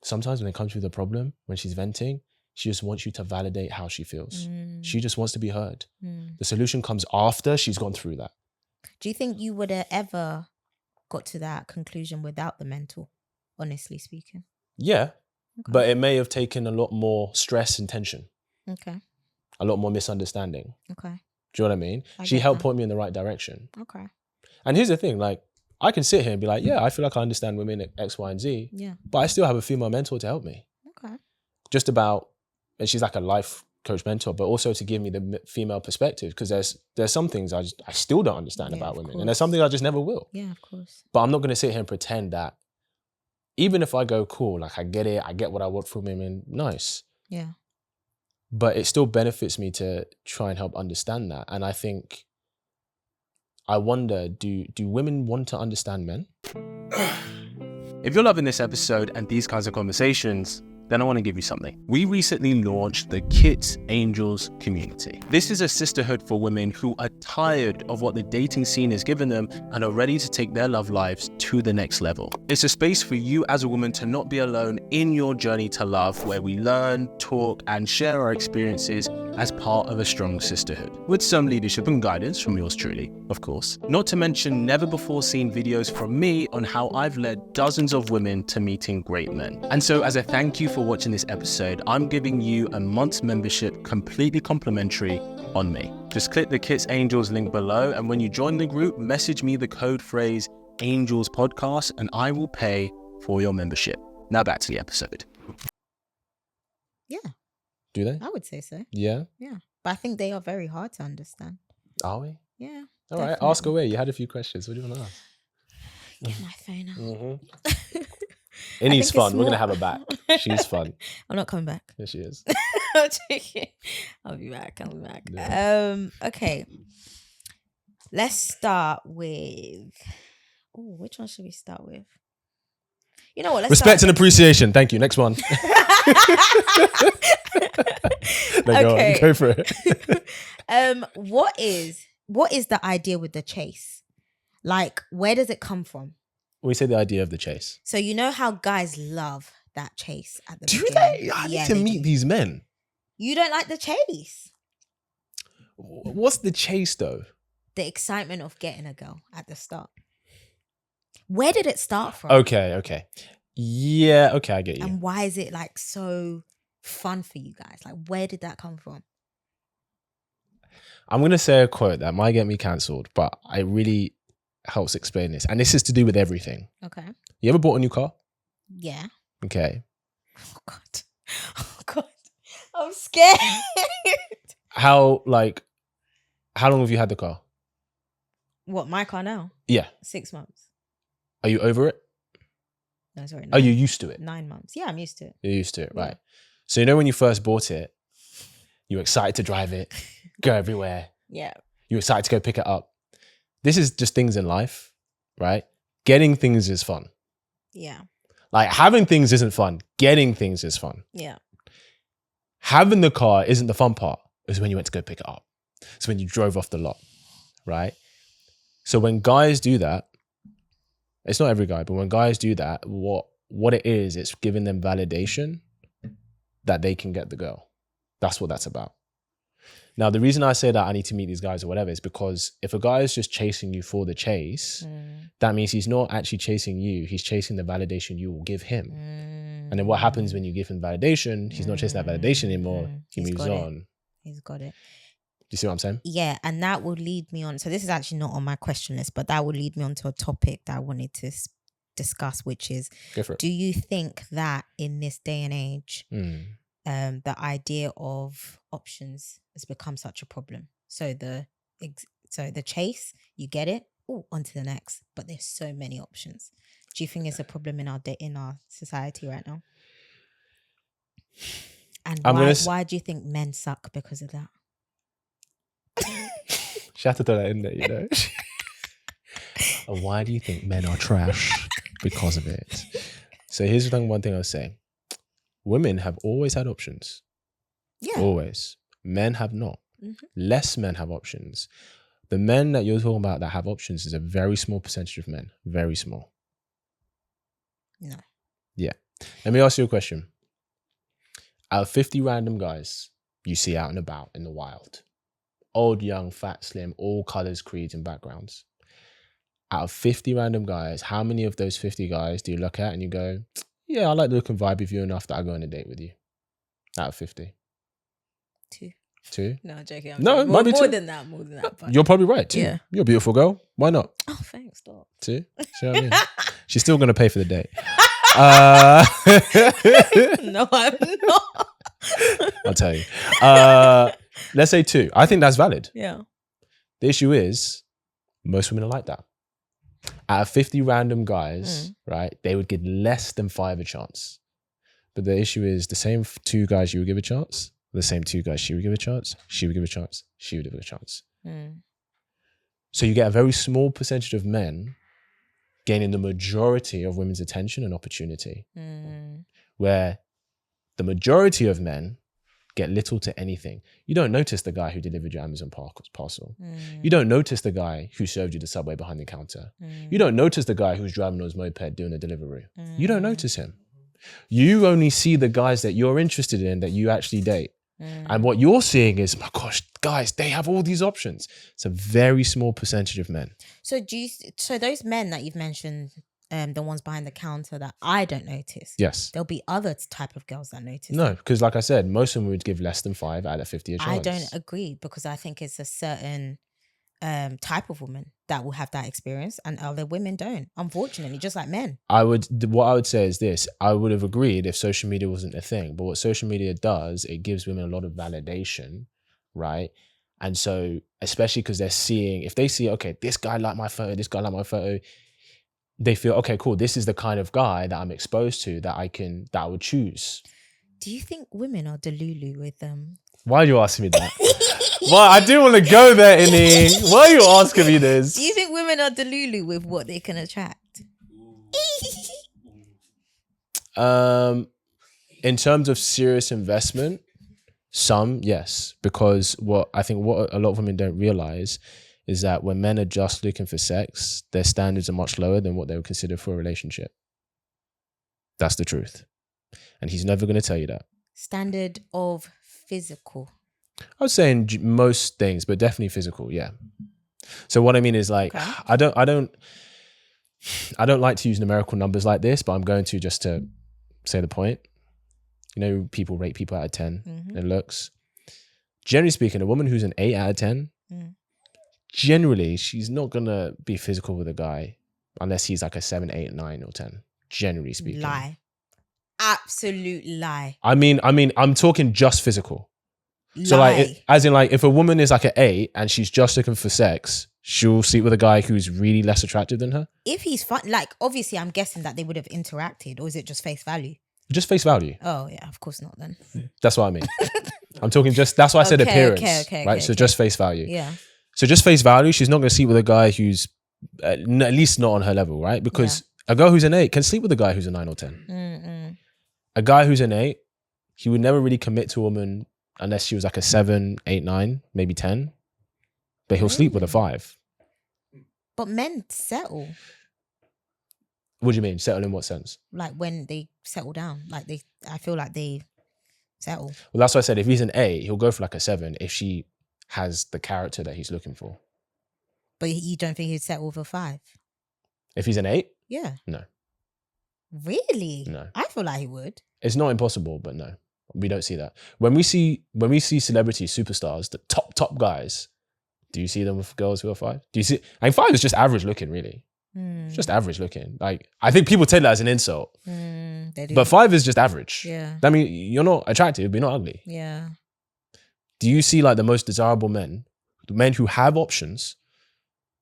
Sometimes when it comes to the problem, when she's venting, she just wants you to validate how she feels. She just wants to be heard. The solution comes after she's gone through that. Do you think you would have ever got to that conclusion without the mentor, honestly speaking? Yeah, but it may have taken a lot more stress and tension. Okay. A lot more misunderstanding. Okay. Do you know what I mean? She helped point me in the right direction. Okay. And here's the thing, like, I can sit here and be like, yeah, I feel like I understand women X, Y, and Z. Yeah. But I still have a female mentor to help me. Okay. Just about, and she's like a life coach mentor, but also to give me the female perspective, because there's some things I still don't understand about women. And there's something I just never will. Yeah, of course. But I'm not going to sit here and pretend that even if I go, cool, like I get it, I get what I want from women, nice. Yeah. But it still benefits me to try and help understand that. And I think, I wonder, do women want to understand men? If you're loving this episode and these kinds of conversations, then I want to give you something. We recently launched the Kits Angels community. This is a sisterhood for women who are tired of what the dating scene has given them and are ready to take their love lives to the next level. It's a space for you as a woman to not be alone in your journey to love, where we learn, talk, and share our experiences as part of a strong sisterhood, with some leadership and guidance from yours truly, of course. Not to mention never before seen videos from me on how I've led dozens of women to meeting great men. And so as a thank you for watching this episode, I'm giving you a month's membership completely complimentary on me. Just click the Kits Angels link below, and when you join the group, message me the code phrase Angels Podcast and I will pay for your membership. Now back to the episode. Yeah. Do they? I would say so. Yeah? Yeah. But I think they are very hard to understand. Are we? Yeah. All right, ask away. You had a few questions. What do you want to ask? Get my phone out. Innie's fun. We're going to have her back. She's fun. I'm not coming back. Yes, she is. I'm joking. I'll be back. Yeah. Okay. Let's start with... Oh, which one should we start with? You know what? Let's Respect and appreciation. Thank you. Next one. Okay. Go for it. What is the idea with the chase? Like, where does it come from? We say the idea of the chase. So you know how guys love that chase at the beginning? Do they? I need to meet these men. You don't like the chase? What's the chase though? The excitement of getting a girl at the start. Where did it start from? Okay. Yeah, okay, I get you. And why is it like so fun for you guys? Like, where did that come from? I'm going to say a quote that might get me cancelled, but it really helps explain this. And this is to do with everything. Okay. You ever bought a new car? Yeah. Okay. Oh, God. I'm scared. How long have you had the car? What, my car now? Yeah. 6 months. Are you over it? No, sorry. Are you used to it? 9 months. Yeah, I'm used to it. You're used to it, right? Yeah. So you know when you first bought it, you were excited to drive it, go everywhere. Yeah. You're excited to go pick it up. This is just things in life, right? Getting things is fun. Yeah. Like having things isn't fun. Getting things is fun. Yeah. Having the car isn't the fun part. It's when you went to go pick it up. It's when you drove off the lot, right? So when guys do that, it's not every guy, but when guys do that, what it is, it's giving them validation that they can get the girl. That's what that's about. Now, the reason I say that I need to meet these guys or whatever is because if a guy is just chasing you for the chase, that means he's not actually chasing you. He's chasing the validation you will give him. And then what happens when you give him validation, he's not chasing that validation anymore. He moves on. He's got it. you see what I'm saying? Yeah, and that will lead me on. So this is actually not on my question list, but that will lead me on to a topic that I wanted to discuss, which is, Go for it. do you think that in this day and age, the idea of options has become such a problem? So the chase, you get it, on to the next, but there's so many options. Do you think it's a problem in our society right now? And why do you think men suck because of that? She had to throw that in there, you know. And why do you think men are trash? Because of it. So here's one thing I'll say. Women have always had options. Yeah. Always. Men have not. Less men have options. The men that you're talking about that have options is a very small percentage of men. Very small. No. Yeah. Let me ask you a question. Out of 50 random guys you see out and about in the wild, old, young, fat, slim, all colors, creeds, and backgrounds. Out of 50 random guys, how many of those 50 guys do you look at and you go, yeah, I like the look and vibe of you enough that I go on a date with you? Out of 50. 2. 2? No, I'm joking. Might be 2. More than that. But you're probably right, 2. Yeah. You're a beautiful girl. Why not? Oh, thanks, stop. 2? See what I mean? She's still going to pay for the date. No, I'm not. I'll tell you. Let's say 2. I think that's valid. Yeah. The issue is, most women are like that. Out of 50 random guys, right, they would give less than 5 a chance. But the issue is, the same 2 guys you would give a chance, the same 2 guys she would give a chance, she would give a chance, she would give a chance. So you get a very small percentage of men gaining the majority of women's attention and opportunity, where the majority of men get little to anything. You don't notice the guy who delivered your Amazon parcel. You don't notice the guy who served you the Subway behind the counter. You don't notice the guy who's driving on his moped doing a delivery. You don't notice him. You only see the guys that you're interested in, that you actually date. And what you're seeing is, my gosh, guys, they have all these options. It's a very small percentage of men. So those men that you've mentioned, the ones behind the counter that I don't notice. Yes. There'll be other type of girls that notice. No, because like I said, most of them would give less than 5 out of 50 a chance. I don't agree, because I think it's a certain type of woman that will have that experience and other women don't, unfortunately, just like men. What I would say is this. I would have agreed if social media wasn't a thing, but what social media does, it gives women a lot of validation, right? And so, especially because they're seeing, if they see, okay, this guy liked my photo, this guy liked my photo, they feel, okay, cool, this is the kind of guy that I'm exposed to that I would choose. Do you think women are delulu with them? Why are you asking me that? Well, I do want to go there, Inni. Why are you asking me this? Do you think women are delulu with what they can attract? In terms of serious investment, some, yes. Because what a lot of women don't realize is that when men are just looking for sex, their standards are much lower than what they would consider for a relationship. That's the truth. And he's never going to tell you that. Standard of physical. I was saying most things, but definitely physical, yeah. So what I mean is, like, okay. I don't like to use numerical numbers like this, but I'm going to, just to say the point. You know, people rate people out of 10 in looks. Generally speaking, a woman who's an 8 out of 10, generally, she's not going to be physical with a guy unless he's like a 7, 8, 9, or 10, generally speaking. Lie. Absolute lie. I mean, I'm talking just physical. Lie. So like, as in like, if a woman is like an 8 and she's just looking for sex, she'll sleep with a guy who's really less attractive than her. If he's fun, like, obviously I'm guessing that they would have interacted, or is it just face value? Just face value. Oh yeah, of course not then. That's what I mean. I'm talking just, that's why I said appearance, right? So just face value. Yeah. So just face value, she's not going to sleep with a guy who's at least not on her level, right? Because a girl who's an 8 can sleep with a guy who's a 9 or 10. A guy who's an 8, he would never really commit to a woman unless she was like a 7, 8, 9, maybe 10. But he'll sleep with a 5. But men settle. What do you mean? Settle in what sense? Like when they settle down. Like I feel like they settle. Well, that's why I said if he's an 8, he'll go for like a 7 if she has the character that he's looking for. But you don't think he'd settle with a 5? If he's an 8? Yeah. No. Really? No. I feel like he would. It's not impossible, but no. We don't see that. When we see celebrity superstars, the top guys, do you see them with girls who are 5? Do you see? And 5 is just average looking, really. It's just average looking. Like, I think people take that as an insult. They do. But 5 is just average. Yeah. I mean, you're not attractive, but you're not ugly. Yeah. Do you see like the most desirable men, the men who have options,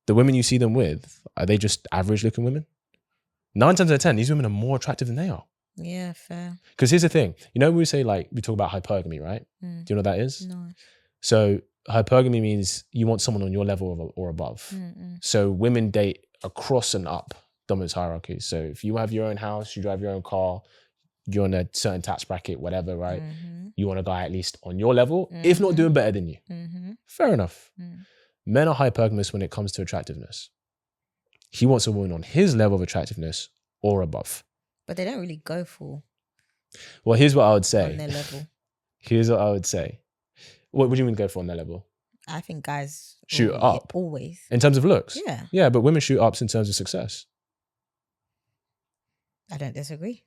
the women you see them with, are they just average looking women? 9 times out of 10, these women are more attractive than they are. Yeah, fair. Because here's the thing. You know, we say like, we talk about hypergamy, right? Do you know what that is? No. So hypergamy means you want someone on your level or above. So women date across and up dominance hierarchies. So if you have your own house, you drive your own car, you're in a certain tax bracket, whatever, right? You want a guy at least on your level, if not doing better than you. Fair enough. Men are hypergamous when it comes to attractiveness. He wants a woman on his level of attractiveness or above. But they don't really go for Well, here's what I would say. on their level. Here's what I would say. What do you mean go for on their level? I think guys Shoot up. Always. In terms of looks? Yeah. Yeah, but women shoot ups in terms of success. I don't disagree.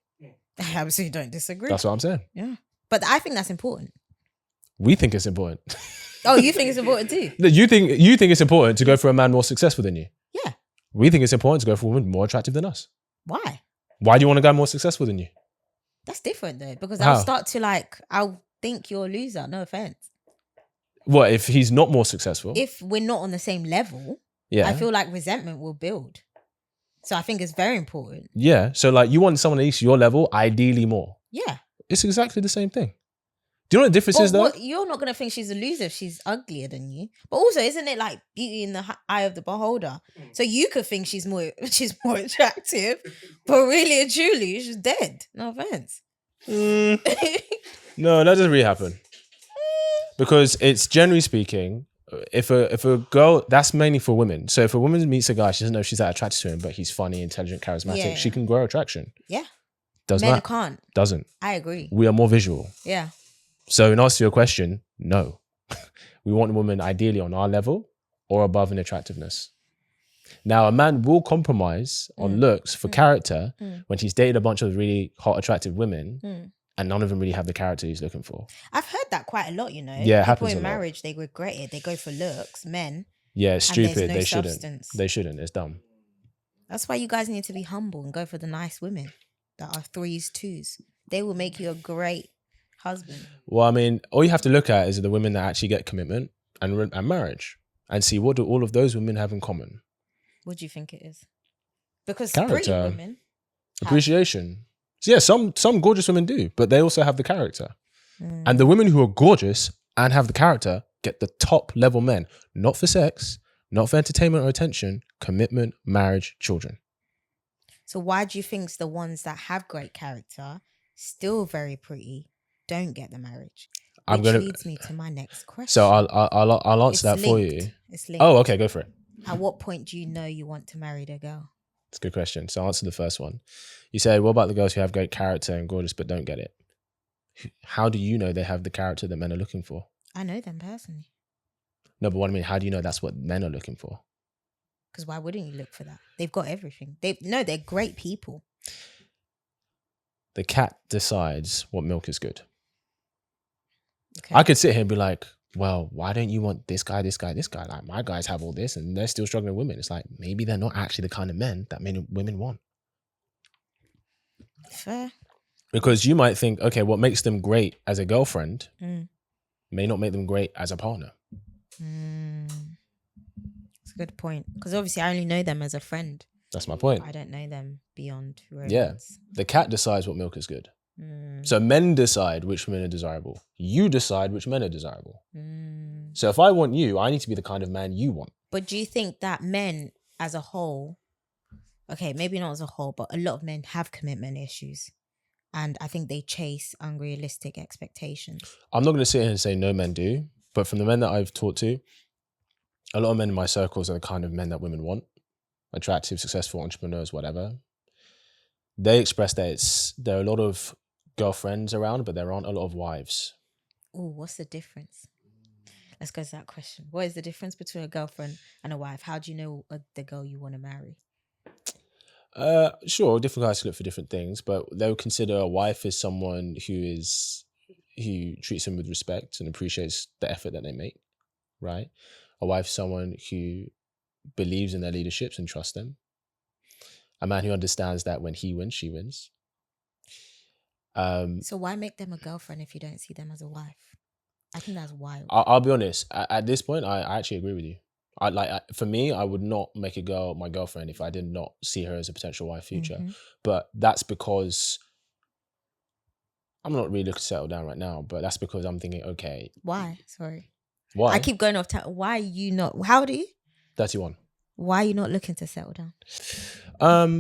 I absolutely don't disagree. That's what I'm saying. Yeah. But I think that's important. We think it's important. Oh, you think it's important too? You think it's important to go for a man more successful than you? Yeah. We think it's important to go for a woman more attractive than us. Why? Why do you want a guy more successful than you? That's different though, because How? I'll start to I'll think you're a loser. No offense. What, if he's not more successful? If we're not on the same level, Yeah. I feel like resentment will build. So I think it's very important. Yeah. So like you want someone at least your level, ideally more. Yeah. It's exactly the same thing. Do you know what the difference is though? You're not going to think she's a loser if she's uglier than you. But also, isn't it like beauty in the eye of the beholder? So you could think she's more attractive, but really and truly, she's dead. No offense. No, that doesn't really happen. Because it's generally speaking, if a girl, that's mainly for women. So if a woman meets a guy, she doesn't know if she's that attracted to him, but he's funny, intelligent, charismatic, Yeah. she can grow attraction. Yeah. Doesn't Men matter. can't. Doesn't. I agree. We are more visual. Yeah. So in answer to your question, no. We want a woman ideally on our level or above in attractiveness. Now, a man will compromise on looks for character when he's dated a bunch of really hot, attractive women and none of them really have the character he's looking for. I've heard that quite a lot, you know. Yeah, it People happens in a lot. marriage, they regret it. They go for looks, men. Yeah, it's And there's stupid. no They shouldn't. substance. They shouldn't. It's dumb. That's why you guys need to be humble and go for the nice women that are 3s, 2s. They will make you a great husband. Well, I mean, all you have to look at is the women that actually get commitment and marriage and see what do all of those women have in common. What do you think it is? Because Character. pretty women have- Appreciation. So yeah, some gorgeous women do, but they also have the character. And the women who are gorgeous and have the character get the top level men, not for sex, not for entertainment or attention, commitment, marriage, children. So why do you think the ones that have great character, still very pretty, don't get the marriage? Which leads me to my next question. So I'll answer that for you. It's linked. Oh, okay, go for it. At what point do you know you want to marry the girl? It's a good question. So I'll answer the first one. You said, what about the girls who have great character and gorgeous but don't get it? How do you know they have the character that men are looking for? I know them personally. No, but what I mean, how do you know that's what men are looking for? Because why wouldn't you look for that? They've got everything. They're great people. The cat decides what milk is good. Okay. I could sit here and be like, well, why don't you want this guy, this guy, this guy? Like, my guys have all this and they're still struggling with women. It's like, maybe they're not actually the kind of men that women want. Fair. Because you might think, okay, what makes them great as a girlfriend may not make them great as a partner. That's a good point. Because obviously I only know them as a friend. That's my point. I don't know them beyond romance. Yeah. The cat decides what milk is good. So men decide which men are desirable. You decide which men are desirable. So if I want you, I need to be the kind of man you want. But do you think that men as a whole, okay, maybe not as a whole, but a lot of men have commitment issues. And I think they chase unrealistic expectations. I'm not going to sit here and say no men do, but from the men that I've talked to, a lot of men in my circles are the kind of men that women want. Attractive, successful entrepreneurs, whatever. They express that there are a lot of girlfriends around, but there aren't a lot of wives. Oh, what's the difference? Let's go to that question. What is the difference between a girlfriend and a wife? How do you know the girl you want to marry? Sure, different guys look for different things, but they'll consider a wife as someone who is who treats them with respect and appreciates the effort that they make, right? A wife, someone who believes in their leaderships and trusts them. A man who understands that when he wins, she wins. So why make them a girlfriend if you don't see them as a wife? I think that's wild. I'll be honest. At this point, I actually agree with you. For me, I would not make a girl my girlfriend if I did not see her as a potential wife future. But that's because I'm not really looking to settle down right now. But that's because I'm thinking, okay. Why? Sorry. Why? I keep going off. Why are you not? How old are you? 31. Why are you not looking to settle down?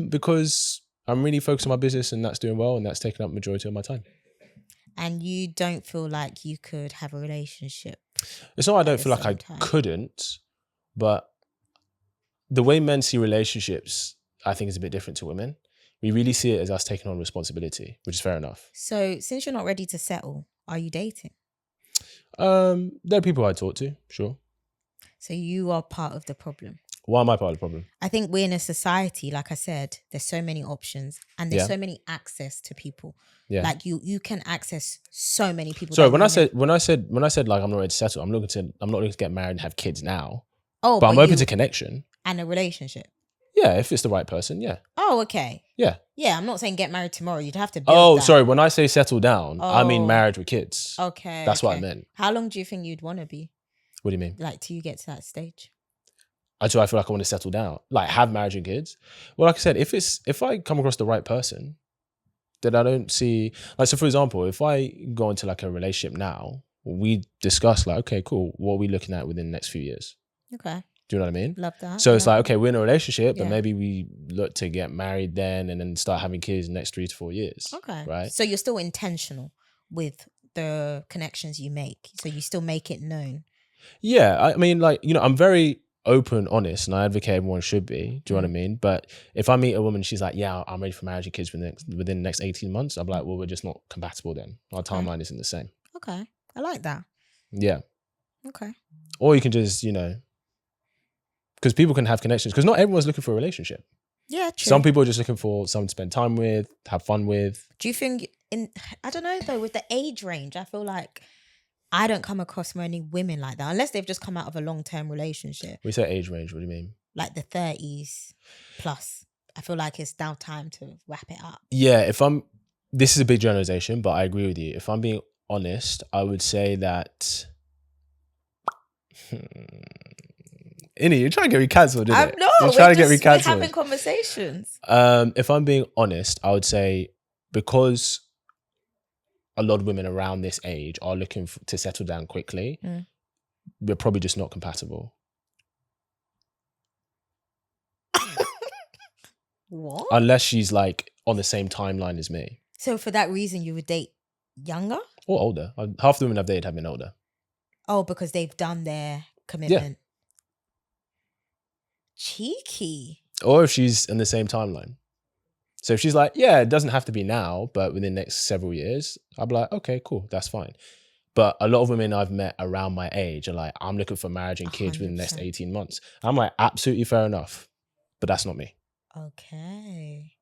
Because I'm really focused on my business and that's doing well and that's taking up majority of my time. And you don't feel like you could have a relationship? It's not I don't feel like I couldn't, but the way men see relationships, I think, is a bit different to women. We really see it as us taking on responsibility, which is fair enough. So since you're not ready to settle, are you dating? There are people I talk to, sure. So you are part of the problem. Why am I part of the problem? I think we're in a society, like I said, there's so many options and there's so many access to people. Yeah. Like you can access so many people. Sorry, when I said like I'm not ready to settle, I'm not looking to get married and have kids now. Oh, but I'm open to connection. And a relationship. Yeah, if it's the right person, yeah. Oh, okay. Yeah. Yeah, I'm not saying get married tomorrow. You'd have to build Oh, that. sorry. When I say settle down, I mean marriage with kids. Okay. That's what I meant. How long do you think you'd want to be? What do you mean? Like, till you get to that stage? Until I feel like I want to settle down. Like, have marriage and kids. Well, like I said, if I come across the right person, then I don't see... Like, so for example, if I go into like a relationship now, we discuss like, okay, cool. What are we looking at within the next few years? Okay. Do you know what I mean? Love that. So it's like, okay, we're in a relationship, but maybe we look to get married then and then start having kids in the next 3 to 4 years. Okay. Right? So you're still intentional with the connections you make. So you still make it known. Yeah. I mean, like, you know, I'm very open, honest, and I advocate everyone should be. Do you know what I mean? But if I meet a woman, she's like, yeah, I'm ready for marriage and kids within the next 18 months. I'm like, well, we're just not compatible then. Our timeline isn't the same. Okay. I like that. Yeah. Okay. Or you can just, you know... Because people can have connections. Because not everyone's looking for a relationship. Yeah, true. Some people are just looking for someone to spend time with, have fun with. Do you think I don't know though, with the age range, I feel like I don't come across many women like that unless they've just come out of a long-term relationship. When you say age range, what do you mean? Like the 30s plus. I feel like it's now time to wrap it up. Yeah, this is a big generalization, but I agree with you. If I'm being honest, I would say that... Innie, you're trying to get me cancelled, isn't it? No, you're trying to get me cancelled. We're having conversations. If I'm being honest, I would say because a lot of women around this age are looking to settle down quickly, we're probably just not compatible. What? Unless she's like on the same timeline as me. So for that reason, you would date younger? Or older. Half the women I've dated have been older. Oh, because they've done their commitment. Yeah. Cheeky. Or if she's in the same timeline. So if she's like, yeah, it doesn't have to be now, but within the next several years, I'll be like, okay, cool, that's fine. But a lot of women I've met around my age are like, I'm looking for marriage and kids 100%. Within the next 18 months. I'm like, absolutely fair enough. But that's not me. Okay.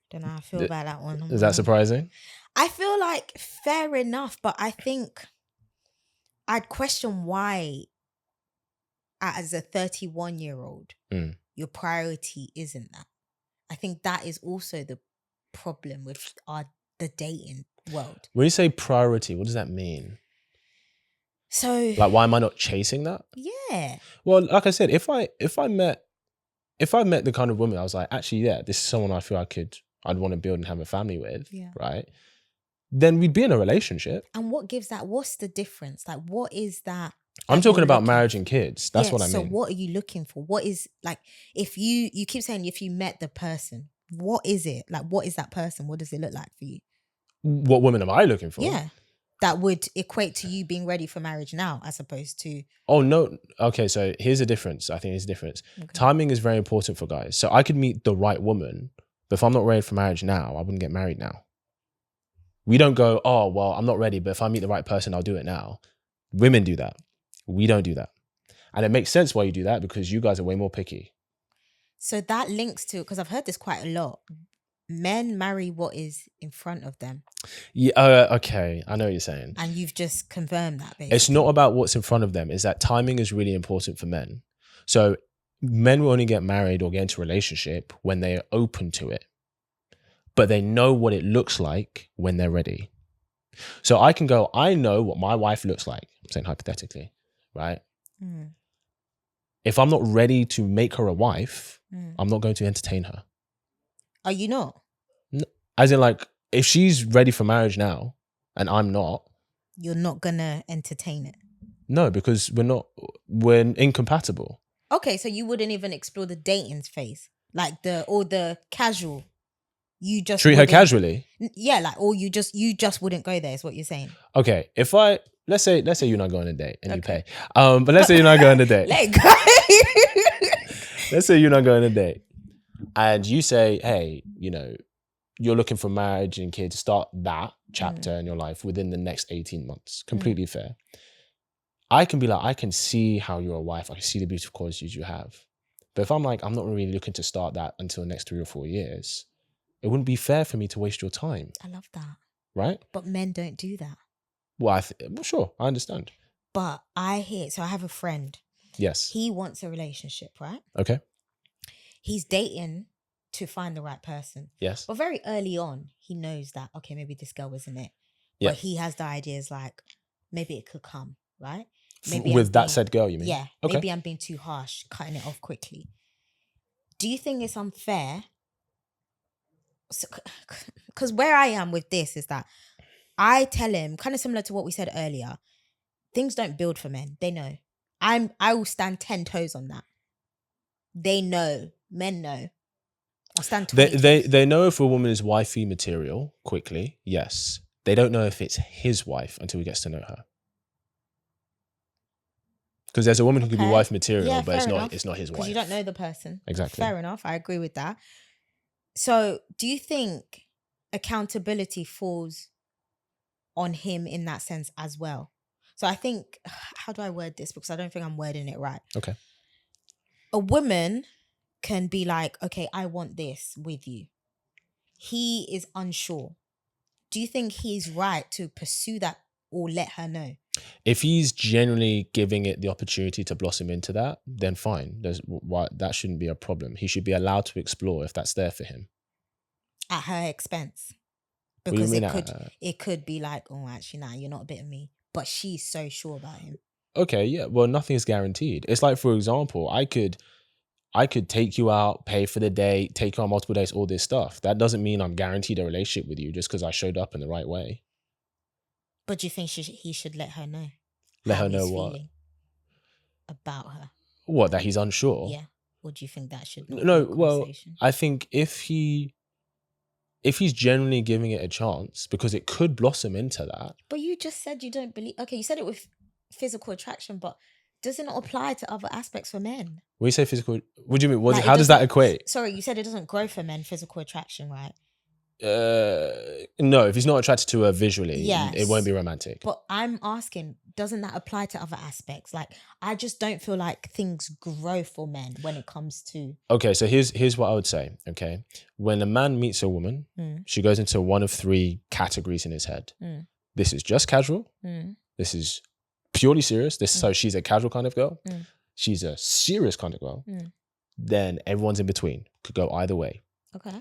Don't know how I feel about that one. Is that surprising? I feel like fair enough, but I think I'd question why as a 31-year-old, your priority isn't that. I think that is also the problem with the dating world. When you say priority, what does that mean? So, like, why am I not chasing that? Yeah. Well, like I said, if I met the kind of woman I was like, actually, yeah, this is someone I feel I'd want to build and have a family with, right? Then we'd be in a relationship. And what gives that? What's the difference? Like, what is that? I'm talking about marriage and kids. That's what I mean. So what are you looking for? What is, like, if you keep saying if you met the person, what is it? Like, what is that person? What does it look like for you? What woman am I looking for? Yeah. That would equate to you being ready for marriage now as opposed to... Oh, no. Okay, so here's a difference. I think there's a difference. Okay. Timing is very important for guys. So I could meet the right woman, but if I'm not ready for marriage now, I wouldn't get married now. We don't go, oh, well, I'm not ready, but if I meet the right person, I'll do it now. Women do that. We don't do that. And it makes sense why you do that because you guys are way more picky. So that links to, because I've heard this quite a lot. men marry what is in front of them. Yeah, okay, I know what you're saying. And you've just confirmed that, basically. It's not about what's in front of them. It's that timing is really important for men. So men will only get married or get into a relationship when they are open to it. But they know what it looks like when they're ready. So I can go, I know what my wife looks like. I'm saying hypothetically, right? If I'm not ready to make her a wife, I'm not going to entertain her. Are you not? As in, like, if she's ready for marriage now and I'm not, you're not gonna entertain it? No, because we're incompatible. Okay, so you wouldn't even explore the dating phase, like the casual. You just treat her casually. Yeah, like, or you just wouldn't go there. Is what you're saying? Okay, if let's say you're not going on a date and you pay, but let's say you're not going on a date. Let it go. Let's say you're not going on a date, and you say, hey, you're looking for marriage and kids. Start that chapter in your life within the next 18 months. Completely fair. I can be like, I can see how you're a wife. I can see the beautiful qualities you have. But if I'm like, I'm not really looking to start that until the next 3 or 4 years, it wouldn't be fair for me to waste your time. I love that. Right? But men don't do that. Well, sure, I understand. But I have a friend. Yes. He wants a relationship, right? Okay. He's dating to find the right person. Yes. But very early on, he knows that, okay, maybe this girl wasn't it. Yeah. But he has the ideas like, maybe it could come, right? Maybe with that said girl, you mean? Yeah. Okay. Maybe I'm being too harsh, cutting it off quickly. Do you think it's unfair? Because where I am with this is that I tell him, kind of similar to what we said earlier, things don't build for men. They know. I will stand 10 toes on that. They know. Men know. I'll stand 20 toes. They know if a woman is wifey material quickly, yes. They don't know if it's his wife until he gets to know her. Because there's a woman who could be wife material, but it's not his wife. Because you don't know the person. Exactly. Fair enough. I agree with that. So do you think accountability falls on him in that sense as well? So I think, how do I word this? Because I don't think I'm wording it right. Okay. A woman can be like, okay, I want this with you. He is unsure. Do you think he's right to pursue that or let her know? If he's genuinely giving it the opportunity to blossom into that, then fine. That shouldn't be a problem. He should be allowed to explore if that's there for him. At her expense. Because it could be like, oh, actually, nah, you're not a bit of me. But she's so sure about him. Okay, yeah. Well, nothing is guaranteed. It's like, for example, I could take you out, pay for the date, take you on multiple dates, all this stuff. That doesn't mean I'm guaranteed a relationship with you just because I showed up in the right way. But do you think he should let her know? Let her know what? About her. What, that he's unsure? Yeah. Or do you think that should not No, well, I think if he's genuinely giving it a chance, because it could blossom into that. But you just said you don't believe. Okay, you said it with physical attraction, but does it not apply to other aspects for men? When you say physical, what do you mean? How does that equate? Sorry, you said it doesn't grow for men, physical attraction, right? No, if he's not attracted to her visually, yes, it won't be romantic. But I'm asking, doesn't that apply to other aspects? Like, I just don't feel like things grow for men when it comes to... Okay, so here's what I would say, okay? When a man meets a woman, she goes into one of 3 categories in his head. This is just casual. This is purely serious. So she's a casual kind of girl. She's a serious kind of girl. Then everyone's in between. Could go either way. Okay.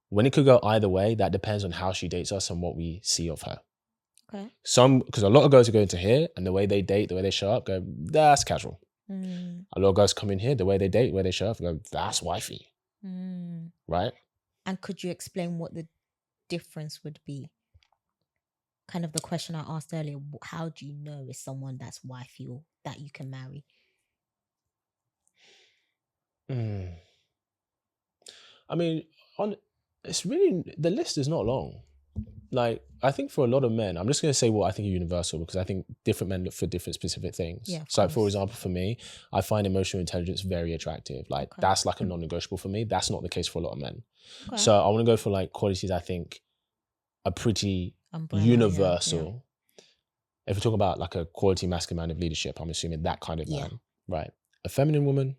When it could go either way, that depends on how she dates us and what we see of her. Okay. Because a lot of girls are going to here, and the way they date, the way they show up, go, that's casual. A lot of guys come in here, the way they date, the way they show up, go, that's wifey. Right? And could you explain what the difference would be? Kind of the question I asked earlier, how do you know is someone that's wifey or that you can marry? I mean, it's really, the list is not long. Like, I think for a lot of men, I'm just going to say what I think is universal, because I think different men look for different specific things. Yeah, so, for example, for me, I find emotional intelligence very attractive. Like, that's like a non-negotiable for me. That's not the case for a lot of men. Okay. So I want to go for like qualities I think are pretty universal. Yeah. If we're talking about like a quality masculine man of leadership, I'm assuming that kind of man, right? A feminine woman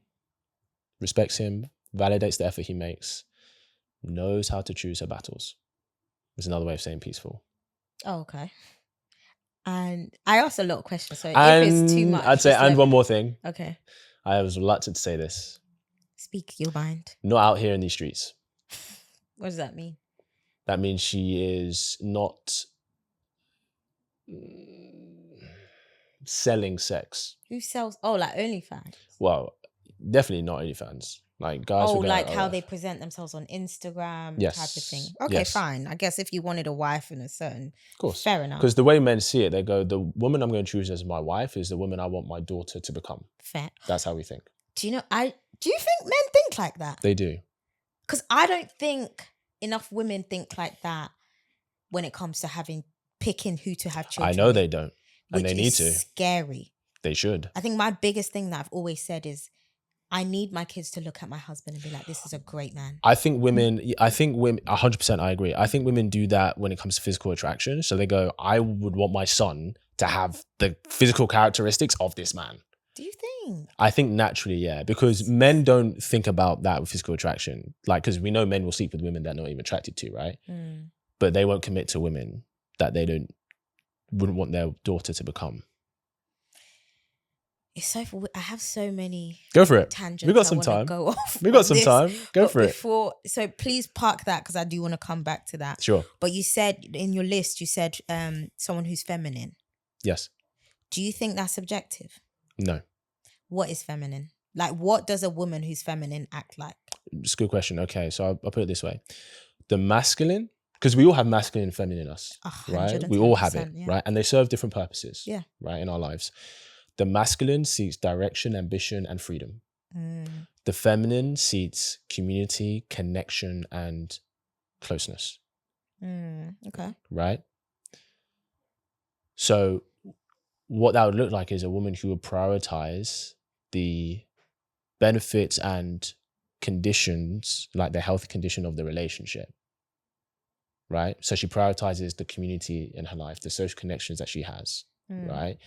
respects him, validates the effort he makes, knows how to choose her battles. It's another way of saying peaceful. Oh, okay. And I asked a lot of questions, so if it's too And much, I'd say, just and let one me more know. thing. Okay. I was reluctant to say this. Speak your mind. Not out here in these streets. What does that mean? That means she is not selling sex. Who sells? Oh, like OnlyFans. Well, definitely not OnlyFans. Like guys Oh, will go, like how they present themselves on Instagram type of thing. Okay, yes. fine. I guess if you wanted a wife in a certain, of course, fair enough. Because the way men see it, they go, the woman I'm going to choose as my wife is the woman I want my daughter to become. Fair. That's how we think. Do you think men think like that? They do. Because I don't think enough women think like that when it comes to picking who to have children. I know with, they don't, and they need to. Scary. They should. I think my biggest thing that I've always said is, I need my kids to look at my husband and be like, this is a great man. I think women, 100% I agree. I think women do that when it comes to physical attraction. So they go, I would want my son to have the physical characteristics of this man. Do you think? I think naturally, yeah, because men don't think about that with physical attraction. Like, because we know men will sleep with women they're not even attracted to, right? Mm. But they won't commit to women that they wouldn't want their daughter to become. It's so. I have so many. Go for it. Tangents. We got some time. Go off. We got some time. Go for it. So please park that because I do want to come back to that. Sure. But you said in your list, you said someone who's feminine. Yes. Do you think that's subjective? No. What is feminine? Like, what does a woman who's feminine act like? It's a good question. Okay, so I'll put it this way: the masculine, because we all have masculine and feminine in us, right? We all have it, yeah. right? And they serve different purposes, yeah, right, in our lives. The masculine seeks direction, ambition, and freedom. Mm. The feminine seeks community, connection, and closeness. Okay. Right? So what that would look like is a woman who would prioritize the benefits and conditions, like the health condition of the relationship. Right? So she prioritizes the community in her life, the social connections that she has, right?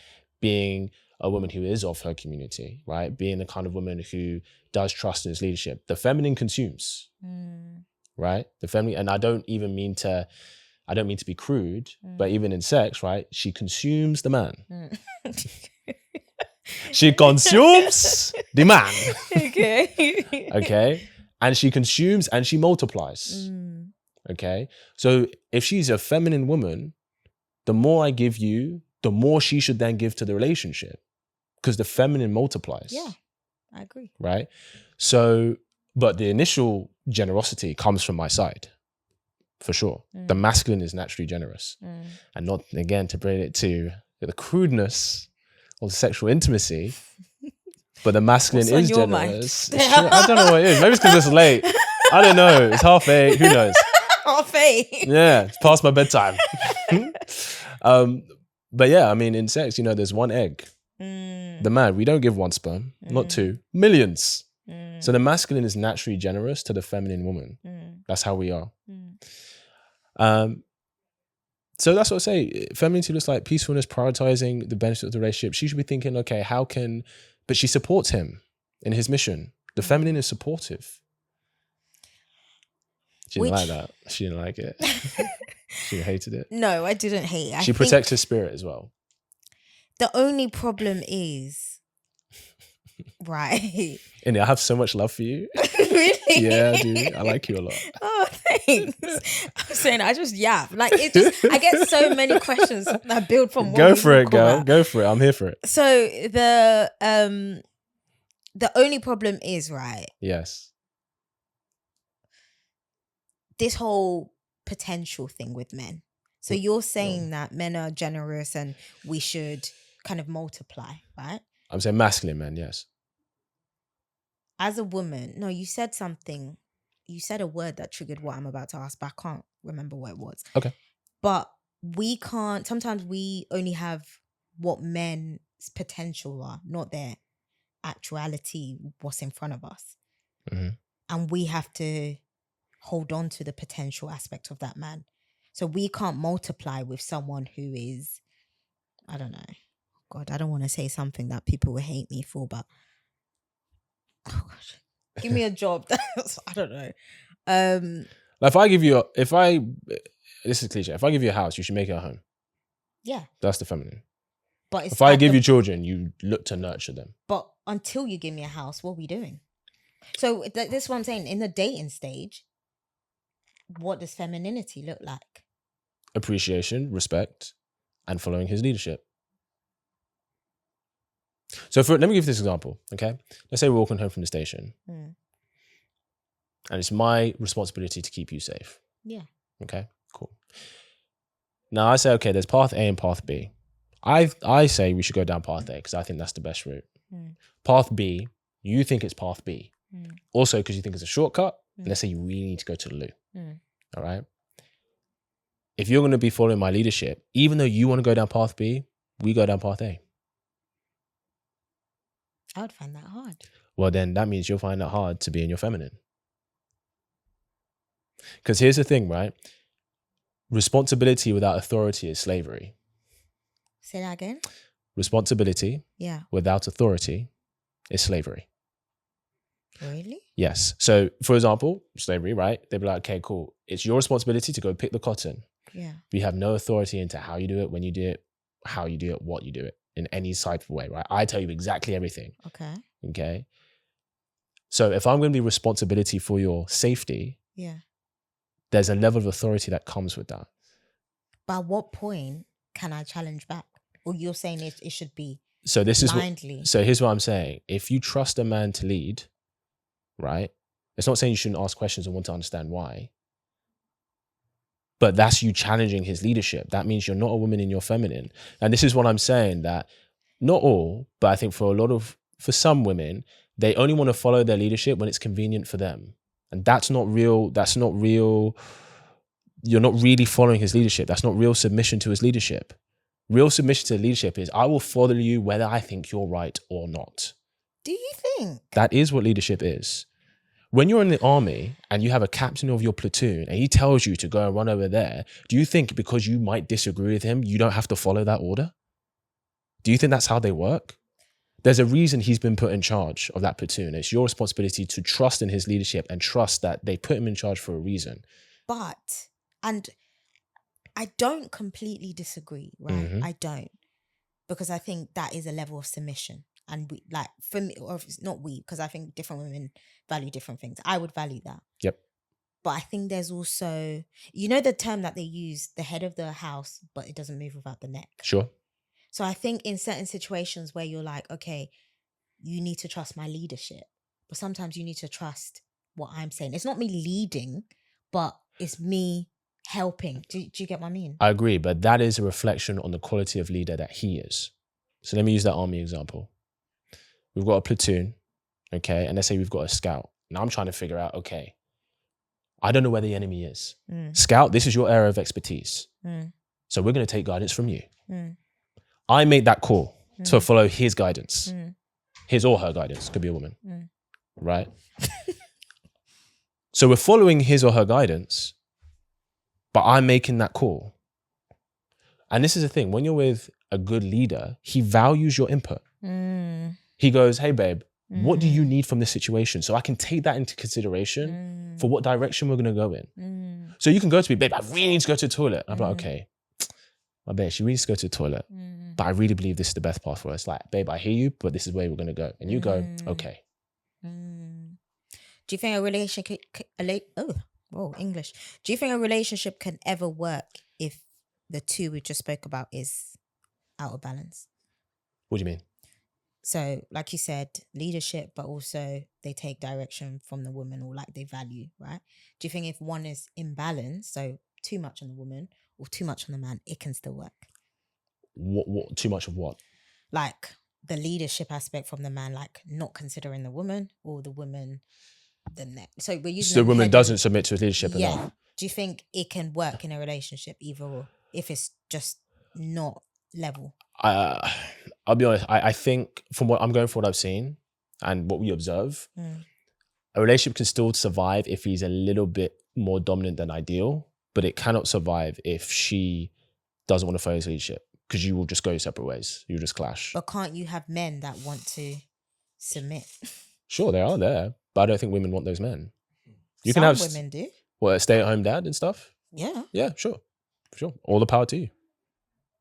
Being a woman who is of her community, right? Being the kind of woman who does trust in his leadership. The feminine consumes, right? The feminine, and I don't mean to be crude, but even in sex, right? She consumes the man. She consumes the man. Okay. Okay. And she consumes and she multiplies. Okay. So if she's a feminine woman, the more I give you, the more she should then give to the relationship, because the feminine multiplies. Yeah, I agree. Right? So, but the initial generosity comes from my side, for sure. The masculine is naturally generous. And not, again, to bring it to the crudeness of sexual intimacy, but the masculine is generous. I don't know what it is. Maybe it's because it's late. I don't know. It's 8:30. Who knows? 8:30. Yeah, it's past my bedtime. But yeah, I mean, in sex, there's one egg. The man, we don't give one sperm, not two, millions. So the masculine is naturally generous to the feminine woman. That's how we are. So that's what I say. Femininity looks like peacefulness, prioritizing the benefits of the relationship. She should be thinking, okay, but she supports him in his mission. The feminine is supportive. She didn't like that. She didn't like it. She hated it. No, I didn't hate it. She protects his spirit as well. The only problem is, right? Indy, I have so much love for you. Really? Yeah, dude. I like you a lot. Oh, thanks. I'm saying I just yap. Like, I get so many questions that build from one. Go for it, girl. Go for it. I'm here for it. So the only problem is, right? Yes. This whole potential thing with men. So you're saying that men are generous and we should kind of multiply, right? I'm saying masculine men, yes. As a woman, no, you said something. You said a word that triggered what I'm about to ask, but I can't remember what it was. Okay. But sometimes we only have what men's potential are, not their actuality, what's in front of us. And we have to hold on to the potential aspect of that man. So we can't multiply with someone who is, I don't know. God, I don't want to say something that people will hate me for, but oh gosh, give me a job. I don't know. Like this is cliche. If I give you a house, you should make it a home. Yeah. That's the feminine. But if I give you children, you look to nurture them. But until you give me a house, what are we doing? So this is what I'm saying. In the dating stage, what does femininity look like? Appreciation, respect, and following his leadership. So let me give this example, okay? Let's say we're walking home from the station. And it's my responsibility to keep you safe. Yeah. Okay, cool. Now I say, okay, there's path A and path B. I say we should go down path A because I think that's the best route. Path B, you think it's path B. Also because you think it's a shortcut. And let's say you really need to go to the loo. All right? If you're going to be following my leadership, even though you want to go down path B, we go down path A. I would find that hard. Well, then that means you'll find it hard to be in your feminine. Because here's the thing, right? Responsibility without authority is slavery. Say that again. Responsibility without authority is slavery. Really? Yes. So, for example, slavery, right? They'd be like, okay, cool. It's your responsibility to go pick the cotton. Yeah. We have no authority into how you do it, when you do it, how you do it, what you do it in any type of way, right? I tell you exactly everything. Okay. Okay. So if I'm going to be responsibility for your safety, there's a level of authority that comes with that. But at what point can I challenge back? Or you're saying it should be so this blindly? So here's what I'm saying. If you trust a man to lead, right? It's not saying you shouldn't ask questions and want to understand why. But that's you challenging his leadership. That means you're not a woman in your feminine. And this is what I'm saying, that not all, but I think for some women, they only want to follow their leadership when it's convenient for them. And that's not real. You're not really following his leadership. That's not real submission to his leadership. Real submission to leadership is, I will follow you whether I think you're right or not. Do you think? That is what leadership is. When you're in the army and you have a captain of your platoon and he tells you to go and run over there, do you think because you might disagree with him, you don't have to follow that order? Do you think that's how they work? There's a reason he's been put in charge of that platoon. It's your responsibility to trust in his leadership and trust that they put him in charge for a reason. And I don't completely disagree, right? I don't. Because I think that is a level of submission. And we, like, for me, or if it's not we, because I think different women value different things. I would value that. Yep. But I think there's also, the term that they use, the head of the house, but it doesn't move without the neck. Sure. So I think in certain situations where you're like, okay, you need to trust my leadership, but sometimes you need to trust what I'm saying. It's not me leading, but it's me helping. Do you get what I mean? I agree, but that is a reflection on the quality of leader that he is. So let me use that army example. We've got a platoon, okay? And let's say we've got a scout. Now I'm trying to figure out, okay, I don't know where the enemy is. Scout, this is your area of expertise. So we're going to take guidance from you. I made that call to follow his guidance. His or her guidance, could be a woman, right? So we're following his or her guidance, but I'm making that call. And this is the thing, when you're with a good leader, he values your input. He goes, hey babe, what do you need from this situation? So I can take that into consideration for what direction we're going to go in. So you can go to me, babe, I really need to go to the toilet. I'm like, okay, my babe, she really needs to go to the toilet. But I really believe this is the best path for us. Like, babe, I hear you, but this is where we're going to go. And you go, okay. Do you think a relationship, English. Do you think a relationship can ever work if the two we just spoke about is out of balance? What do you mean? So, like you said, leadership, but also they take direction from the woman, or like they value, right? Do you think if one is imbalanced, so too much on the woman or too much on the man, it can still work? What too much of what? Like the leadership aspect from the man, like not considering the woman, or the woman the neck. So we're using the woman doesn't submit to his leadership enough. Do you think it can work in a relationship either, or if it's just not level? I'll be honest. I think from what I've seen and what we observe, a relationship can still survive if he's a little bit more dominant than ideal, but it cannot survive if she doesn't want to follow his leadership, because you will just go your separate ways. You'll just clash. But can't you have men that want to submit? Sure, they are there, but I don't think women want those men. Some women do. What, a stay-at-home dad and stuff? Yeah. Yeah, sure. All the power to you.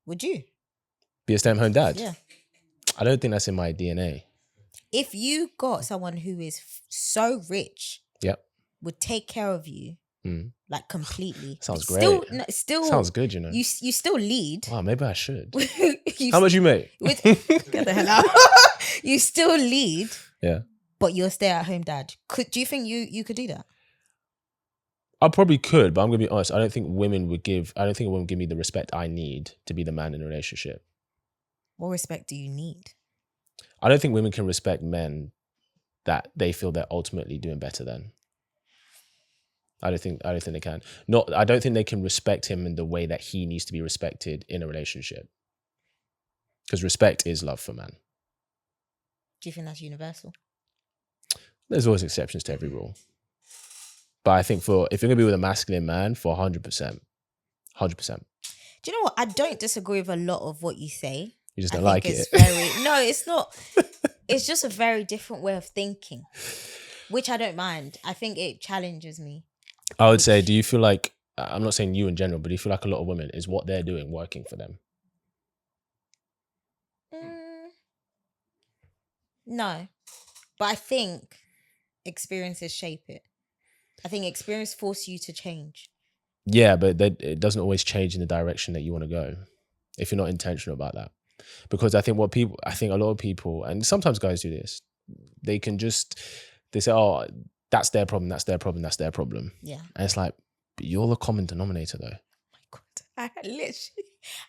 Would you? Be a stay-at-home dad? Yeah. I don't think that's in my DNA. If you got someone who is so rich, Yep. would take care of you, like completely. Sounds Still, great. no, still Sounds good, you know. You still lead. Wow, maybe I should. You How much you make? Get the hell out. You still lead. Yeah. But you're a stay-at-home dad. Do you think you could do that? I probably could, but I'm gonna be honest. I don't think a woman would give me the respect I need to be the man in a relationship. What respect do you need? I don't think women can respect men that they feel they're ultimately doing better than. I don't think they can. I don't think they can respect him in the way that he needs to be respected in a relationship. Because respect is love for man. Do you think that's universal? There's always exceptions to every rule. But I think if you're going to be with a masculine man, for 100%. 100%. Do you know what? I don't disagree with a lot of what you say. You just don't like it. No, it's not. It's just a very different way of thinking, which I don't mind. I think it challenges me. I would say, do you feel like, I'm not saying you in general, but do you feel like a lot of women, is what they're doing working for them? No. But I think experiences shape it. I think experience forces you to change. Yeah, but it doesn't always change in the direction that you want to go if you're not intentional about that. Because I think a lot of people, and sometimes guys do this, they say, oh, that's their problem, that's their problem, that's their problem. Yeah. And it's like, but you're the common denominator though. Oh my God. I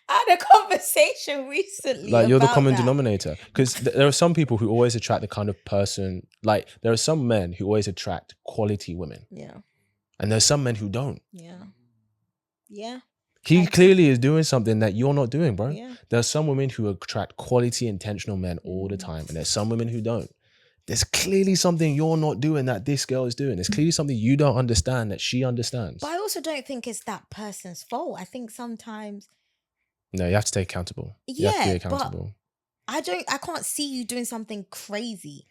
had a conversation recently. Like, you're the about common that. denominator. Because there are some people who always attract the kind of person, like there are some men who always attract quality women. Yeah. And there's some men who don't. Yeah. Yeah. He clearly is doing something that you're not doing, bro. Yeah. There are some women who attract quality, intentional men all the time. And there's some women who don't. There's clearly something you're not doing that this girl is doing. There's clearly something you don't understand that she understands. But I also don't think it's that person's fault. I think sometimes... No, you have to take accountable. You have to be accountable. But I can't see you doing something crazy.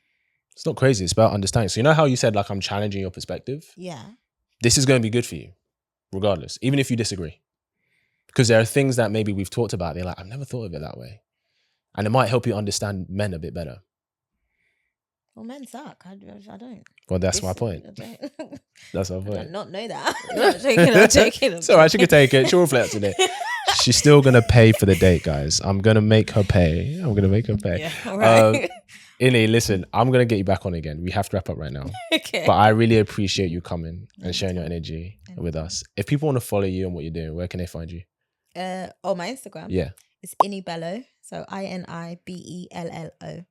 It's not crazy. It's about understanding. So you know how you said, like, I'm challenging your perspective? Yeah. This is going to be good for you, regardless, even if you disagree. Because there are things that maybe we've talked about. They're like, I've never thought of it that way. And it might help you understand men a bit better. Well, men suck. I don't. Well, that's my point. That's my point. I did not know that. I'm joking. It's all right. She can take it. She'll reflect on it. She's still going to pay for the date, guys. I'm going to make her pay. Yeah, all right. Innie, listen, I'm going to get you back on again. We have to wrap up right now. Okay. But I really appreciate you coming and sharing your energy with us. If people want to follow you and what you're doing, where can they find you? On my Instagram. Yeah. It's Inibello. So INIBELLO.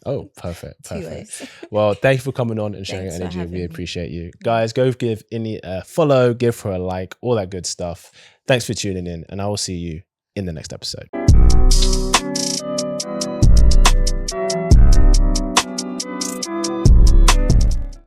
Oh, perfect. Well, thank you for coming on and sharing your energy. We appreciate you. Guys, go give Innie a follow, give her a like, all that good stuff. Thanks for tuning in, and I will see you in the next episode.